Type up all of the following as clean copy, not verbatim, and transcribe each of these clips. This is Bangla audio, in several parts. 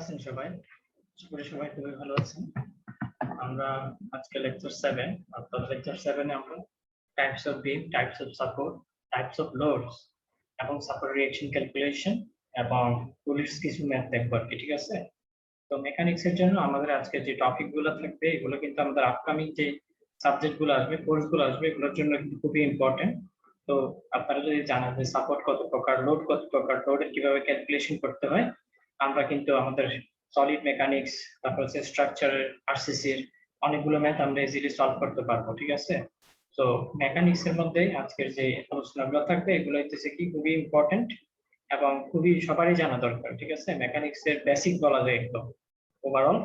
আছেন সবাই? আশা করি সবাই খুবই ভালো আছেন। আমরা আজকে লেকচার 7 অর্থাৎ লেকচার 7 এ আমরা types of beam, types of support, types of loads এবং সাপোর্ট রিঅ্যাকশন ক্যালকুলেশন এবং পুলিশ কিছু ম্যাথ দেখব আর কি, ঠিক আছে? তো মেকানিক্স এর জন্য আমাদের আজকে যে টপিক গুলো থাকবে এগুলো কিন্তু আমাদের আপকামিং যে সাবজেক্ট গুলো আসবে, কোর্স গুলো আসবে এগুলোর জন্য কিন্তু খুবই ইম্পর্টেন্ট। তো আপনারা যদি জানেন যে সাপোর্ট কত প্রকার, লোড কত প্রকার, লোডের কিভাবে ক্যালকুলেশন করতে হয়, আমরা কিন্তু আমাদের সলিড মেকানিক্স, তারপর হচ্ছে স্ট্রাকচারের, আরসিসির অনেকগুলো ম্যাথ আমরা ইজিলি সলভ করতে পারবো, ঠিক আছে? তো মেকানিক্স এর মধ্যে আজকের যে আলোচনাগুলো থাকবে এগুলো হচ্ছে কি খুবই ইম্পর্টেন্ট এবং খুবই সবারই জানা দরকার, ঠিক আছে? মেকানিক্স এর বেসিক বলা যায় একদম ওভারঅল।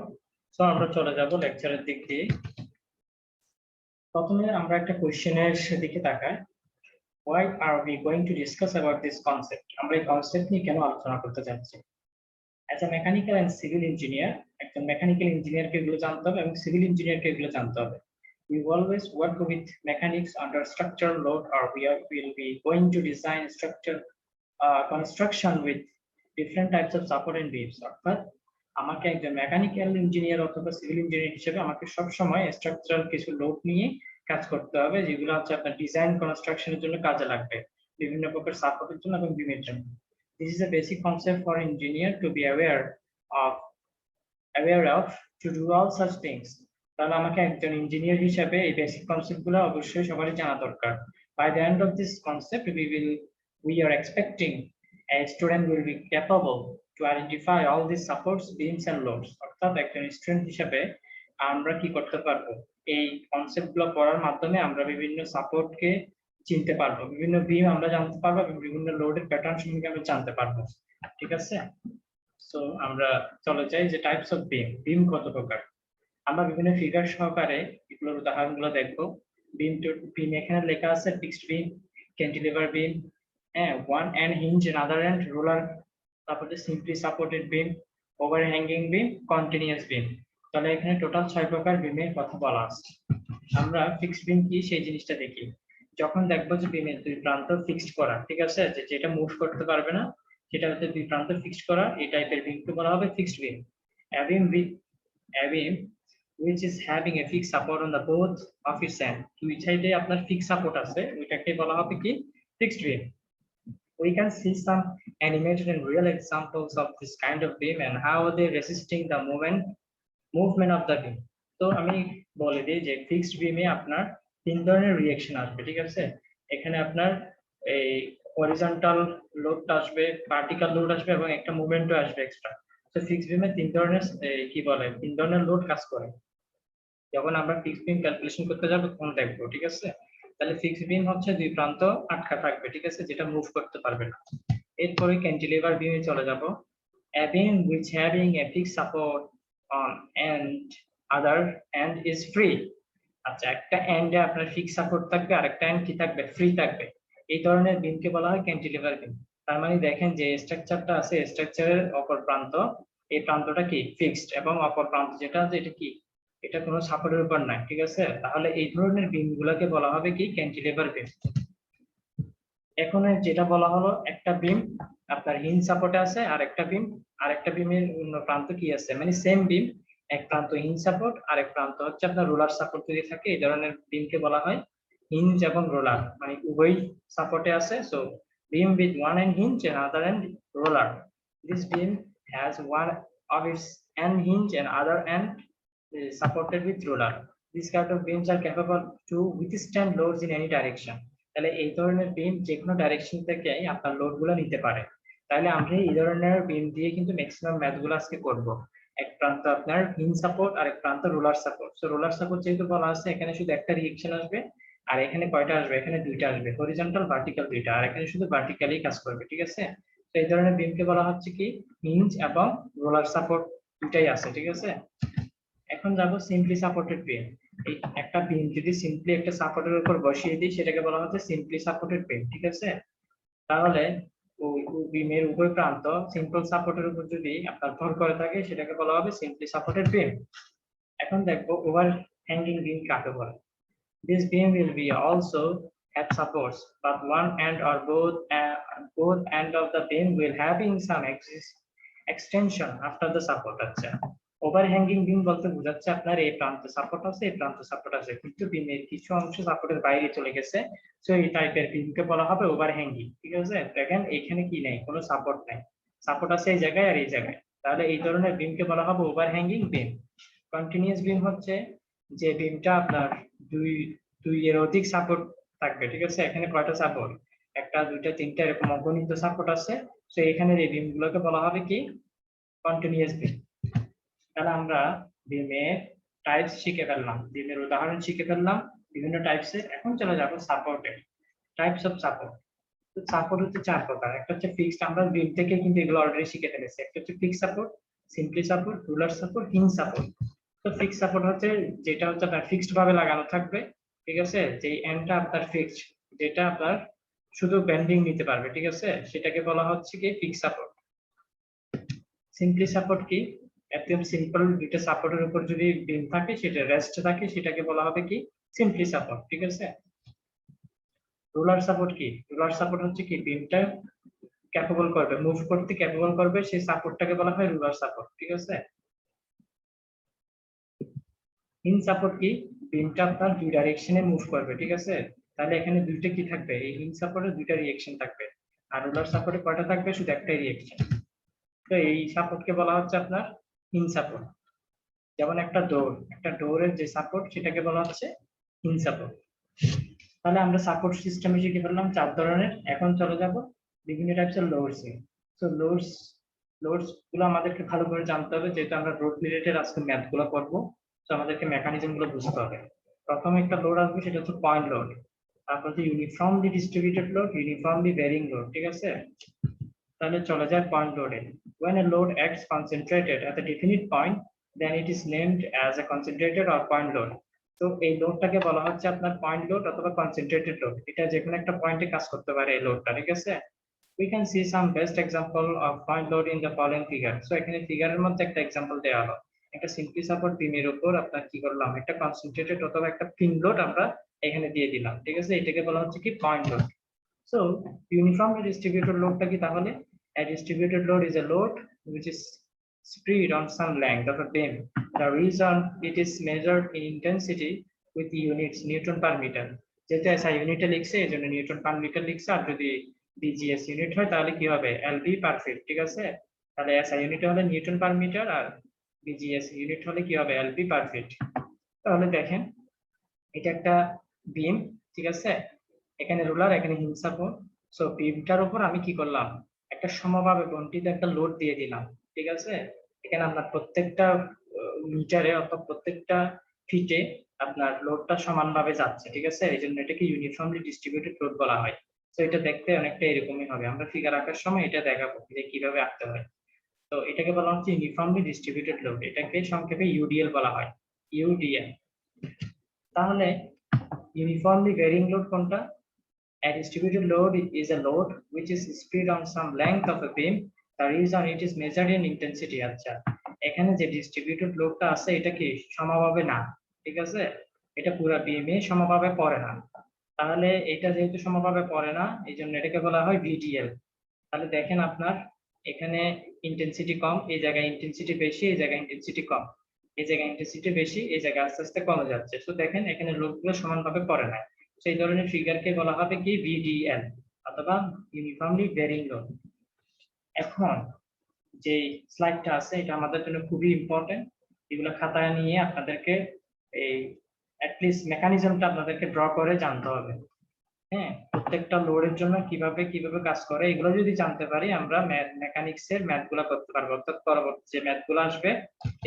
সো আমরা চলে যাব লেকচারের দিক দিয়ে। প্রথমে আমরা একটা কোশ্চেনের দিকে তাকাই। Why are we going to discuss about this concept? আমরা এই কনসেপ্ট নিয়ে কেন আলোচনা করতে যাচ্ছি? As a mechanical and civil engineer, একজন মেকানিক্যাল ইঞ্জিনিয়ারকে এগুলো জানতে হবে এবং সিভিল ইঞ্জিনিয়ারকে এগুলো জানতে হবে। We always work with mechanics under structural load, or will be going to design structure construction with different types of support and beams. অর্থাৎ আমাকে একজন মেকানিক্যাল ইঞ্জিনিয়ার অথবা সিভিল ইঞ্জিনিয়ার হিসেবে আমাকে সব সময় স্ট্রাকচারাল কিছু লোড নিয়ে কাজ করতে হবে, যেগুলো হচ্ছে আপনার ডিজাইন কনস্ট্রাকশনের জন্য কাজে লাগবে, বিভিন্ন প্রকার সাপোর্টের জন্য এবং বিমের জন্য। This is a basic concept for engineer to be aware of to do all such things. তাহলে আমাকে একজন ইঞ্জিনিয়ার হিসেবে এই বেসিক কনসেপ্টগুলো অবশ্যই সবারই জানা দরকার। By the end of this concept, we are expecting a student will be capable to identify all these supports, beams and loads. অর্থাৎ একজন স্টুডেন্ট হিসেবে আমরা কি করতে পারবো, এই কনসেপ্টগুলো পড়ার মাধ্যমে আমরা বিভিন্ন সাপোর্টকে চিনতে পারবো, বিভিন্ন বিম আমরা জানতে পারবো এবং বিভিন্ন লোডের প্যাটার্ন সম্পর্কে আমরা জানতে পারবো, ঠিক আছে? সো আমরা চলে যাই যে টাইপস অফ বিম, বিম কত প্রকার। আমরা বিভিন্ন ফিগার সহকারে এগুলোর উদাহরণগুলো দেখবো। বিম এখানে লেখা আছে ফিক্সড বিম, ক্যান্টিলিভার বিম, হ্যাঁ, one end hinge end other end roller, তারপরে simply supported beam, overhanging beam, continuous beam. তাহলে এখানে টোটাল 6 প্রকার বিমের কথা বলা আছে। আমরা ফিক্সড বিম কি সেই জিনিসটা দেখি। যখন দেখবো যে বিমের দুই প্রান্ত ফিক্সড করা, ঠিক আছে, যেটা মুভ করতে পারবে না, যেটা হচ্ছে দুই প্রান্ত ফিক্সড করা, এই টাইপের বিমকে বলা হবে fixed beam. A beam which is having a fixed support on the both of its end, দুই সাইডে আপনার ফিক্সড সাপোর্ট আছে, ওইটাকে বলা হবে কি fixed beam. We can see some animated and real examples of this kind of beam and how they resisting the movement of the beam. তো আমি বলে দিই যে ফিক্সড বিমে আপনার তিন ধরনের রিঅ্যাকশন আসবে, ঠিক আছে? এখানে আপনার এই হরিজন্টাল লোডটা আসবে, ভার্টিক্যাল লোড আসবে এবং একটা মুভমেন্টও আসবে এক্সট্রা। তো ফিক্সড বিমে তিন ধরনের কি বলে, তিন ধরনের লোড কাজ করে। যখন আমরা ফিক্সড বিম ক্যালকুলেশন করতে যাব তখন দেখবো, ঠিক আছে? তাহলে ফিক্সড বিম হচ্ছে দুই প্রান্ত আটকা থাকবে, ঠিক আছে, যেটা মুভ করতে পারবে না। এরপরে ক্যান্টিলিভার বিমে চলে যাব। A beam which having a fixed support on and other end is free. আচ্ছা, একটা এন্ডে আপনার ফিক্স সাপোর্ট থাকবে আর একটা এন্ড কি থাকবে, ফ্রি থাকবে। এই ধরনের বিমকে বলা হয় ক্যান্টিলিভার বিম। তার মানে দেখেন যে স্ট্রাকচারটা আছে, স্ট্রাকচারের অপর প্রান্ত, এই প্রান্তটা কি ফিক্সড এবং অপর প্রান্ত যেটা আছে এটা কি, এটা কোনো সাপোর্টের উপর নাই, ঠিক আছে? তাহলে এই ধরনের বিম গুলাকে বলা হবে কি ক্যান্টিলিভার বিম। এখন যেটা বলা হলো, একটা বিম আপনার হিঞ্জ সাপোর্টে আছে আর একটা বিমের অন্য প্রান্ত কি আছে, মানে সেম বিম, এক প্রান্ত হিঞ্জ সাপোর্ট আর এক প্রান্ত হচ্ছে আপনার রোলার সাপোর্ট যদি থাকে, এই ধরনের বিমকে বলা হয় হিঞ্জ এবং রোলার, মানে উভয় সাপোর্টে আছে। So beam with one end hinge and other end roller. This beam has one of its end hinge and other end supported with roller. These kind of beams are capable to withstand loads in any direction. তাহলে এই ধরনের বিম যে কোনো ডাইরেকশন থেকে আপনার লোড গুলো নিতে পারে। তাহলে আমরা এই ধরনের বিম দিয়ে কিন্তু ম্যাক্সিমাম ম্যাথ গুলো আজকে করব। এক প্রান্ত আপনার হিঞ্জ সাপোর্ট আর এক প্রান্ত roller support. So roller support যেহেতু বলা আছে, এখানে শুধু একটা রিঅ্যাকশন আসবে আর এখানে কয়টা আসবে, এখানে দুইটা আসবে, হরিজন্টাল ভার্টিক্যাল দুইটা, আর এখানে শুধু ভার্টিক্যালি কাজ করবে, ঠিক আছে? তো এই ধরনের বিমকে বলা হচ্ছে কি হিঞ্জ এবং রোলার সাপোর্ট দুইটাই আছে, ঠিক আছে? এখন যাব সিম্পলি সাপোর্টেড বিম। এই একটা বিম যদি সিম্পলি একটা সাপোর্টের উপর বসিয়ে দিই সেটাকে বলা হচ্ছে সিম্পলি সাপোর্টেড বিম, ঠিক আছে? তাহলে ওই বিমের উভয় প্রান্ত সিম্পল সাপোর্টের উপর যদি আপনার ভর করে থাকে সেটাকে বলা হবে সিম্পলি সাপোর্টেড বিম। এখন দেখবো ওভার হ্যাঙ্গিং বিম কাকে বলে। This beam will be also have supports, but one end or both end of the beam will having some extension after the support. আচ্ছা, ওভারহ্যাঙ্গিং বিম বলতে বোঝাচ্ছে আপনার এই প্রান্তে সাপোর্ট আছে, এই প্রান্তে সাপোর্ট আছে, কিন্তু বিমের কিছু অংশ সাপোর্টের বাইরে চলে গেছে, সো এই টাইপের বিমকে বলা হবে ওভারহ্যাঙ্গিং। ঠিক আছে, দেখেন এখানে কি নাই, কোনো সাপোর্ট নাই, সাপোর্ট আছে এই জায়গায় আর এই জায়গায়, তাহলে এই ধরনের বিমকে বলা হবে ওভারহ্যাঙ্গিং বিম। কন্টিনিউয়াস বিম হচ্ছে যে বিমটা আপনার দুই দুই এর অধিক সাপোর্ট থাকবে। ঠিক আছে, এখানে কয়টা সাপোর্ট, একটা দুইটা তিনটা এরকম অগণিত সাপোর্ট আছে, তো এখানে এই বিম গুলোকে বলা হবে কি কন্টিনিউয়াস বিম। তাহলে আমরা বিমের টাইপস শিখে ফেললাম, বিমের উদাহরণ শিখে ফেললাম বিভিন্ন টাইপসের। এখন চলে যাব সাপোর্টের টাইপস অফ সাপোর্ট। সাপোর্ট হচ্ছে চার প্রকার, একটা হচ্ছে ফিক্সড, আমরা বিম থেকে কিন্তু এগুলো অলরেডি শিখে ফেলেছি। একটা হচ্ছে fixed support, simply support, ruler support, hinge support. তো ফিক্সড সাপোর্ট হচ্ছে যেটা হচ্ছে আপনার ফিক্সড ভাবে লাগানো থাকবে। ঠিক আছে, যে এন্ডটা আপনার ফিক্সড, যেটা আপনার শুধু বেন্ডিং নিতে পারবে। ঠিক আছে, সেটাকে বলা হচ্ছে কি ফিক্সড সাপোর্ট। সিম্পলি সাপোর্ট কি, একদম সিম্পল দুইটা সাপোর্টের উপর যদি বিম থাকে, সেটা রেস্ট থাকে, সেটাকে বলা হবে কি সিম্পলি সাপোর্ট। ঠিক আছে, রুলার সাপোর্ট কি, রুলার সাপোর্ট হচ্ছে কি বিমটা ক্যাপেবল করবে, মুভ করতে ক্যাপেবল করবে, সেই সাপোর্টটাকে বলা হয় রুলার সাপোর্ট। ঠিক আছে, হিঞ্জ সাপোর্ট কি, বিমটা আপনার দুই ডাইরেকশনে মুভ করবে। ঠিক আছে, তাহলে এখানে দুইটা কি থাকবে, এই হিঞ্জ সাপোর্টে দুইটা রিঅ্যাকশন থাকবে, আর রুলার সাপোর্টে কয়টা থাকবে, শুধু একটাই রিঅ্যাকশন। তো এই সাপোর্টকে বলা হচ্ছে আপনার হিঞ্জ সাপোর্ট। যেমন একটা ডোর, একটা ডোরের যে সাপোর্ট সেটাকে বলা হচ্ছে হিঞ্জ সাপোর্ট। তাহলে আমরা সাপোর্ট সিস্টেমে শিখে ফেললাম চার ধরনের। এখন চলে যাব বিভিন্ন টাইপসের লোডস এ। সো লোডস গুলো আমাদেরকে ভালো করে জানতে হবে, যেহেতু আমরা লোড রিলেটেড আজকে ম্যাথ গুলো করবো, তো আমাদেরকে মেকানিজম গুলো বুঝতে হবে। প্রথমে একটা লোড আসবে, সেটা হচ্ছে পয়েন্ট লোড। তারপর হচ্ছে uniformly distributed load, uniformly varying load. ঠিক আছে, তাহলে চলে যায় পয়েন্ট লোডে। When a load acts concentrated at a definite point, then it is named as a concentrated or point load. তো এই লোডটাকে বলা হচ্ছে আপনার পয়েন্ট লোড অথবা কনসেন্ট্রেটেড লোড। এটা যে কোনো একটা পয়েন্টে কাজ করতে পারে এই লোডটা। ঠিক আছে, we can see some best example of point load in the following figure. So এখানে ফিগারের মধ্যে একটা एग्जांपल দেওয়া হলো, একটা সিম্পলি সাপোর্ট বিমের উপর আপনার কি করলাম, একটা কনসেন্ট্রেটেড অথবা একটা পিন লোড আমরা এখানে দিয়ে দিলাম। ঠিক আছে, এটাকে বলা হচ্ছে কি point load. So uniformly distributed load টা কি তাহলে, a distributed load is a load which is spread on some length of a beam. The reason it is measured in intensity with units Newton per meter. যেহেতু SI ইউনিটে লিখছে এজন্য নিউটন পার মিটার লিখছে, আর যদি BGS ইউনিট হয় তাহলে কি হবে LB পার ফিট। ঠিক আছে, তাহলে SI ইউনিটে হলে নিউটন পার মিটার, আর BGS ইউনিট হলে কি হবে LB পার ফিট। তাহলে দেখেন এটা একটা বিম। ঠিক আছে, এখানে রুলার, এখানে হিঞ্জ সাপোর্ট। সো বিমটার উপর আমি কি করলাম, একটা সমভাবে বন্টিত একটা লোড দিয়ে দিলাম। ঠিক আছে, এখানে আপনার প্রত্যেকটা মিটারে অথবা প্রত্যেকটা ফিটে আপনার লোডটা সমানভাবে যাচ্ছে। ঠিক আছে, এই জন্য এটাকে ইউনিফর্মলি ডিস্ট্রিবিউটেড লোড বলা হয়। তো এটা দেখতে অনেকটা এরকমই হবে, আমরা ফিগার আঁকার সময় এটা দেখাবো যে কিভাবে আঁকতে হয়। তো এটাকে বলা হচ্ছে ইউনিফর্মলি ডিস্ট্রিবিউটেড লোড, এটাকে সংক্ষেপে ইউডিএল বলা হয়, ইউডিএল। তাহলে ইউনিফর্মলি ভ্যারিং লোড কোনটা, a distributed load is a load which is spread on some length of a beam. The reason it is measured in intensity. আচ্ছা, এখানে যে ডিস্ট্রিবিউটেড লোডটা আছে এটা কি সমানভাবে না। ঠিক আছে, এটা পুরো বিমে সমানভাবে পড়ে না, তাহলে এটা যেহেতু সমানভাবে পড়ে না, এই জন্য এটাকে বলা হয় VDL। তাহলে দেখেন আপনার এখানে ইন্টেন্সিটি কম, এই জায়গায় ইন্টেন্সিটি বেশি, এই জায়গায় ইন্টেন্সিটি কম, এই জায়গায় ইন্টেন্সিটি বেশি, এই জায়গায় আস্তে আস্তে কমে যাচ্ছে। তো দেখেন এখানে লোডগুলো সমানভাবে পড়ে না, সেই ধরনের ফিগারকে বলা হবে কি VDL অথবা ইউনিফর্মলি ভ্যারিং লোড। এখন যে স্লাইডটা আছে এটা আমাদের জন্য খুবই ইম্পর্টেন্ট, এগুলো খাতায় নিয়ে আপনাদেরকে এই অ্যাটলিস্ট মেকানিজমটা আপনাদেরকে ড্র করে জানতে হবে। হ্যাঁ, প্রত্যেকটা লোডের জন্য কিভাবে কিভাবে কাজ করে এগুলো যদি জানতে পারি, আমরা মেকানিক্স এর ম্যাথ গুলা করতে পারবো, অর্থাৎ পরবর্তী যে ম্যাথ গুলো আসবে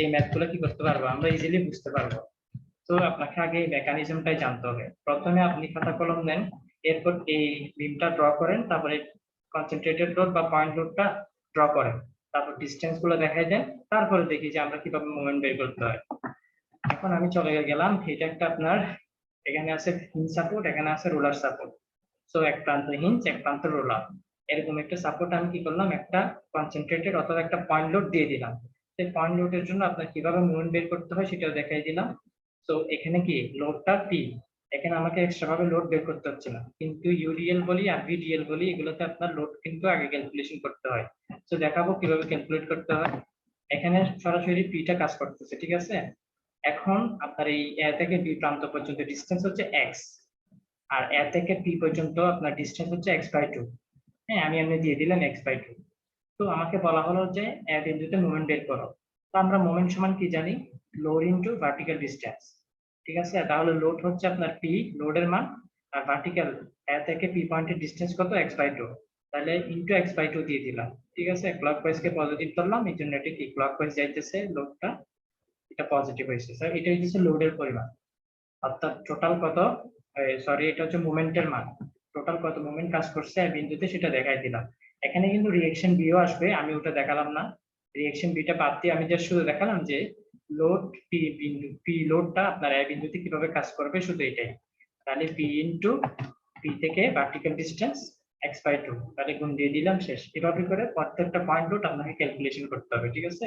এই ম্যাথ গুলো কি করতে পারবো, আমরা ইজিলি বুঝতে পারবো। তো আপনাকে আগে এই মেকানিজমটাই জানতে হবে। প্রথমে আপনি খাতা কলম নেন, এরপর এই বিমটা ড্র করেন, তারপরে কনসেন্ট্রেটেড লোড বা পয়েন্ট লোডটা ড্র করেন, তারপর ডিসটেন্স গুলো দেখাই দেন, তারপরে দেখি যে আমরা কিভাবে মুভমেন্ট বের করতে হয়। এখন আমি চলে গেলাম, এটা একটা আপনার এখানে আছে হিঞ্জ সাপোর্ট, এখানে আছে রোলার সাপোর্ট। সো এক প্রান্ত হিঞ্জ, এক প্রান্ত রোলার, এরকম একটা সাপোর্ট আমি কি করলাম, একটা কনসেন্ট্রেটেড অথবা একটা পয়েন্ট লোড দিয়ে দিলাম। সেই পয়েন্ট লোডের জন্য আপনার কিভাবে মুভমেন্ট বের করতে হয় সেটাও দেখাই দিলাম। তো এখানে কি লোডটা পি, এখানে আমাকে এক্সট্রা ভাবে লোড বের করতে হচ্ছে না, কিন্তু ইউডিএল বলি আর ভিডিএল বলি এগুলোতে আপনার লোড কিন্তু আগে ক্যালকুলেশন করতে হয়। তো দেখাবো কিভাবে ক্যালকুলেট করতে হয়। এখানে সরাসরি পিটা কাজ করতেছে, ঠিক আছে। এখন আপনার এই এ থেকে বি প্রান্ত পর্যন্ত ডিসটেন্স হচ্ছে এক্স, আর এ থেকে পি পর্যন্ত আপনার ডিসটেন্স হচ্ছে এক্স বাই টু। হ্যাঁ, আমি এমনি দিয়ে দিলাম এক্স বাই টু। তো আমাকে বলা হলো যে এ বিন্দুতে মোমেন্ট বের করো। তো আমরা মোমেন্ট সমান কি জানি? লোড ইনটু ভার্টিক্যাল ডিসটেন্স, ঠিক আছে। তাহলে লোড হচ্ছে আপনার পি, লোডের মান, আর ভার্টিক্যাল এ থেকে পি পয়েন্টের ডিসটেন্স কত? X by two. তাহলে ইনটু এক্স বাই টু দিয়ে দিলাম, ঠিক আছে। ক্লকওয়াইজ কে পজিটিভ ধরলাম, এই জন্য এটা কি ক্লকওয়াইজ যাইতেছে লোডটা, এটা পজিটিভ হয়েছে। স্যার এটা হচ্ছে লোডের পরিমাণ, অর্থাৎ টোটাল কত, সরি এটা হচ্ছে মোমেন্টের মান। টোটাল কত মোমেন্ট কাজ করছে এই বিন্দুতে সেটা দেখাই দিলাম। এখানে কিন্তু রিঅ্যাকশন বিও আসবে, আমি ওটা দেখালাম না। রিঅ্যাকশন বিটা বাদ দিয়ে আমি জাস্ট শুধু দেখালাম যে লোড পি বিন্দু, পি লোডটা আপনার এই বিন্দুতে কিভাবে কাজ করবে, শুধু এটাই। তাহলে পি ইনটু পি থেকে vertical distance x by two, তাহলে গুণ দিয়ে দিলাম, শেষ। এভাবে করে প্রত্যেকটা পয়েন্ট লোড আপনাকে ক্যালকুলেশন করতে হবে, ঠিক আছে।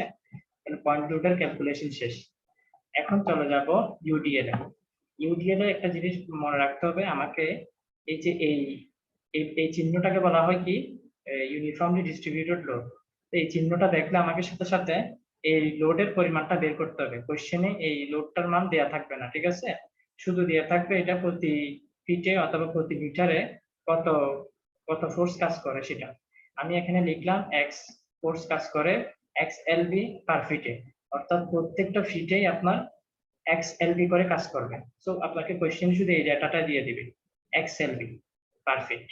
তাহলে পয়েন্ট লোডের ক্যালকুলেশন শেষ। এখন চলে যাব ইউডিএল এ। ইউডিএল এ একটা জিনিস মনে রাখতে হবে আমাকে, এই যে এই চিহ্নটাকে বলা হয় কি ইউনিফর্মলি ডিস্ট্রিবিউটেড লোড। এই চিহ্নটা দেখলে আমাকে সাথে সাথে এই লোডের পরিমাণটা বের করতে হবে। কোশ্চেনে এই লোডটার মান দেয়া থাকবে না, ঠিক আছে। শুধু দেয়া থাকবে এটা প্রতি ফিটে অথবা প্রতি মিটারে কত কত ফোর্স কাজ করে সেটা। আমি এখানে লিখলাম এক্স ফোর্স কাজ করে এক্স এলবি পার ফিটে, অর্থাৎ প্রত্যেকটা ফিটেই আপনার এক্স এলবি করে কাজ করবে। সো আপনাকে কোশ্চেন শুধু এই ডাটাটা দিয়ে দিবে, এক্স এলবি পার ফিট।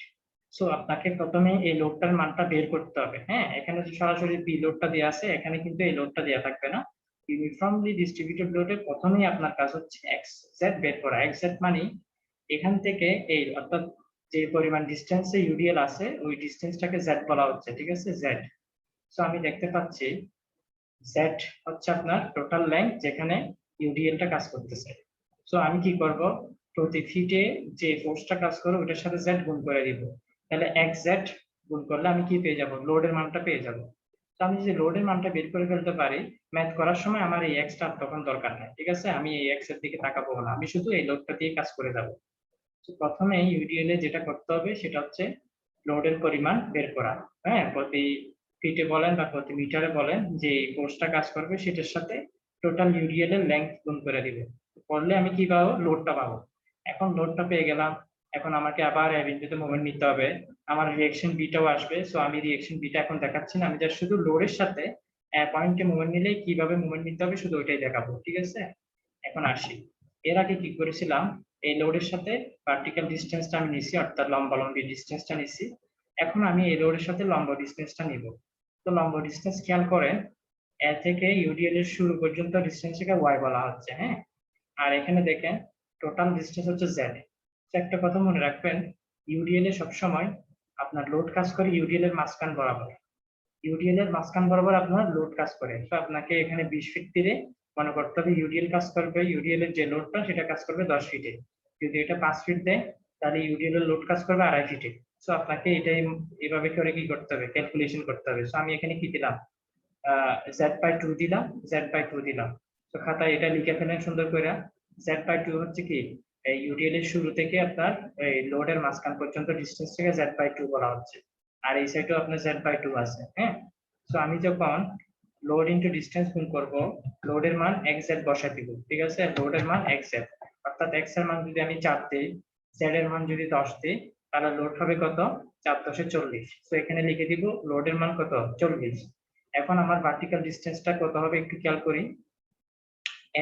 সো আপনাকে প্রথমে এই লোডটার মানটা বের করতে হবে। হ্যাঁ, এখানে যে সরাসরি পি লোডটা দেওয়া আছে, এখানে কিন্তু এই লোডটা দেওয়া থাকবে না। ইউনিফর্মলি ডিস্ট্রিবিউটেড লোডে প্রথমেই আপনার কাজ হচ্ছে এক্স জেড বের করা। এক্স জেড মানে এখান থেকে এই অর্থাৎ যে পরিমাণ ডিসটেন্সে ইউডিএল আছে ওই ডিসটেন্সটাকে জেড বলা হচ্ছে, ঠিক আছে, জেড। সো আমি দেখতে পাচ্ছি জেড হচ্ছে আপনার টোটাল লেন্থ যেখানে ইউডিএলটা কাজ করতেছে। সো আমি কি করব, প্রতি ফিটে যে ফোর্সটা কাজ করে ওটার সাথে জেড গুণ করে দিব। তাহলে এক্স জেড গুণ করলে আমি কি পেয়ে যাব? লোডের মানটা পেয়ে যাব। তো আমি যদি লোডের মানটা বের করে ফেলতে পারি, ম্যাথ করার সময় আমার এই এক্সটা তখন দরকার নাই, ঠিক আছে। আমি এই এক্স এর দিকে তাকাবো না, আমি শুধু এই লোডটা দিয়ে কাজ করে যাব। তো প্রথমে ইউডিএল এ যেটা করতে হবে সেটা হচ্ছে লোডের পরিমাণ বের করা। হ্যাঁ, প্রতি ফিটে বলেন বা প্রতি মিটারে বলেন যে ফোর্সটা কাজ করবে সেটার সাথে টোটাল ইউডিএল এর লেংথ গুণ করে দিবে, করলে আমি কি পাবো? লোডটা পাবো। এখন লোডটা পেয়ে গেলাম, এখন আমাকে আবার এই বিন্দুতে মোমেন্ট নিতে হবে, আমার রিঅ্যাকশন বিটাও আসবে। সো আমি রিঅ্যাকশন বিটা এখন দেখাচ্ছি না, আমি জাস্ট শুধু লোডের সাথে পয়েন্টে মোমেন্ট নিলে কিভাবে মোমেন্ট নিতে হবে শুধু ওইটাই দেখাবো, ঠিক আছে। এখন আসি, এর আগে কি করেছিলাম, এই লোডের সাথে ভার্টিক্যাল ডিসটেন্সটা আমি নিছি, অর্থাৎ লম্বালম্বি ডিসটেন্সটা নিছি। এখন আমি এই লোডের সাথে লম্ব ডিসটেন্সটা নিব। তো লম্ব ডিসটেন্স খেয়াল করেন, এ থেকে ইউডিএল এর শুরু পর্যন্ত ডিসটেন্সকে ওয়াই বলা হচ্ছে। হ্যাঁ, আর এখানে দেখেন টোটাল ডিসটেন্স হচ্ছে জেড। একটা কথা মনে রাখবেন, ইউডিএল এ সবসময় আপনার লোড কাজ করে ইউডিএল এর মাঝখান বরাবর। ইউডিএল এর মাঝখান বরাবর আপনার লোড কাজ করে। তো আপনাকে এখানে 20 ফিট তীরে মনে করতে হবে ইউডিএল কাজ করবে, ইউডিএল এর যে লোডটা সেটা কাজ করবে 10 ফিটে। যদি এটা 5 ফিট দেয় তাহলে ইউডিএল এর লোড কাজ করবে 2.5 ফিটে। সো আপনাকে এটাই এভাবে করে কি করতে হবে? ক্যালকুলেশন করতে হবে। সো আমি এখানে কি দিলাম? z/2 দিলাম, z/2 দিলাম। তো খাতায় এটা লিখে ফেলেন সুন্দর করে। z/2 হচ্ছে কি এই ইউডিএল এর শুরু থেকে আপনার এই লোডের মাঝখান পর্যন্ত ডিসটেন্স থেকে z/2 বলা হচ্ছে। আর এই সাইডেও আপনার z/2 আছে। হ্যাঁ, সো আমি যখন লোড ইনটু ডিসটেন্স গুণ করব, লোডের মান xz বসাই দিব, ঠিক আছে। লোডের মান xz, অর্থাৎ x এর মান যদি আমি 4 দেই, z এর মান যদি 10 দেই, তাহলে লোড হবে কত? 4 10 40। তো এখানে লিখে দিব লোডের মান কত? 40। এখন আমার ভার্টিক্যাল ডিসটেন্সটা কত হবে একটু খেয়াল করি।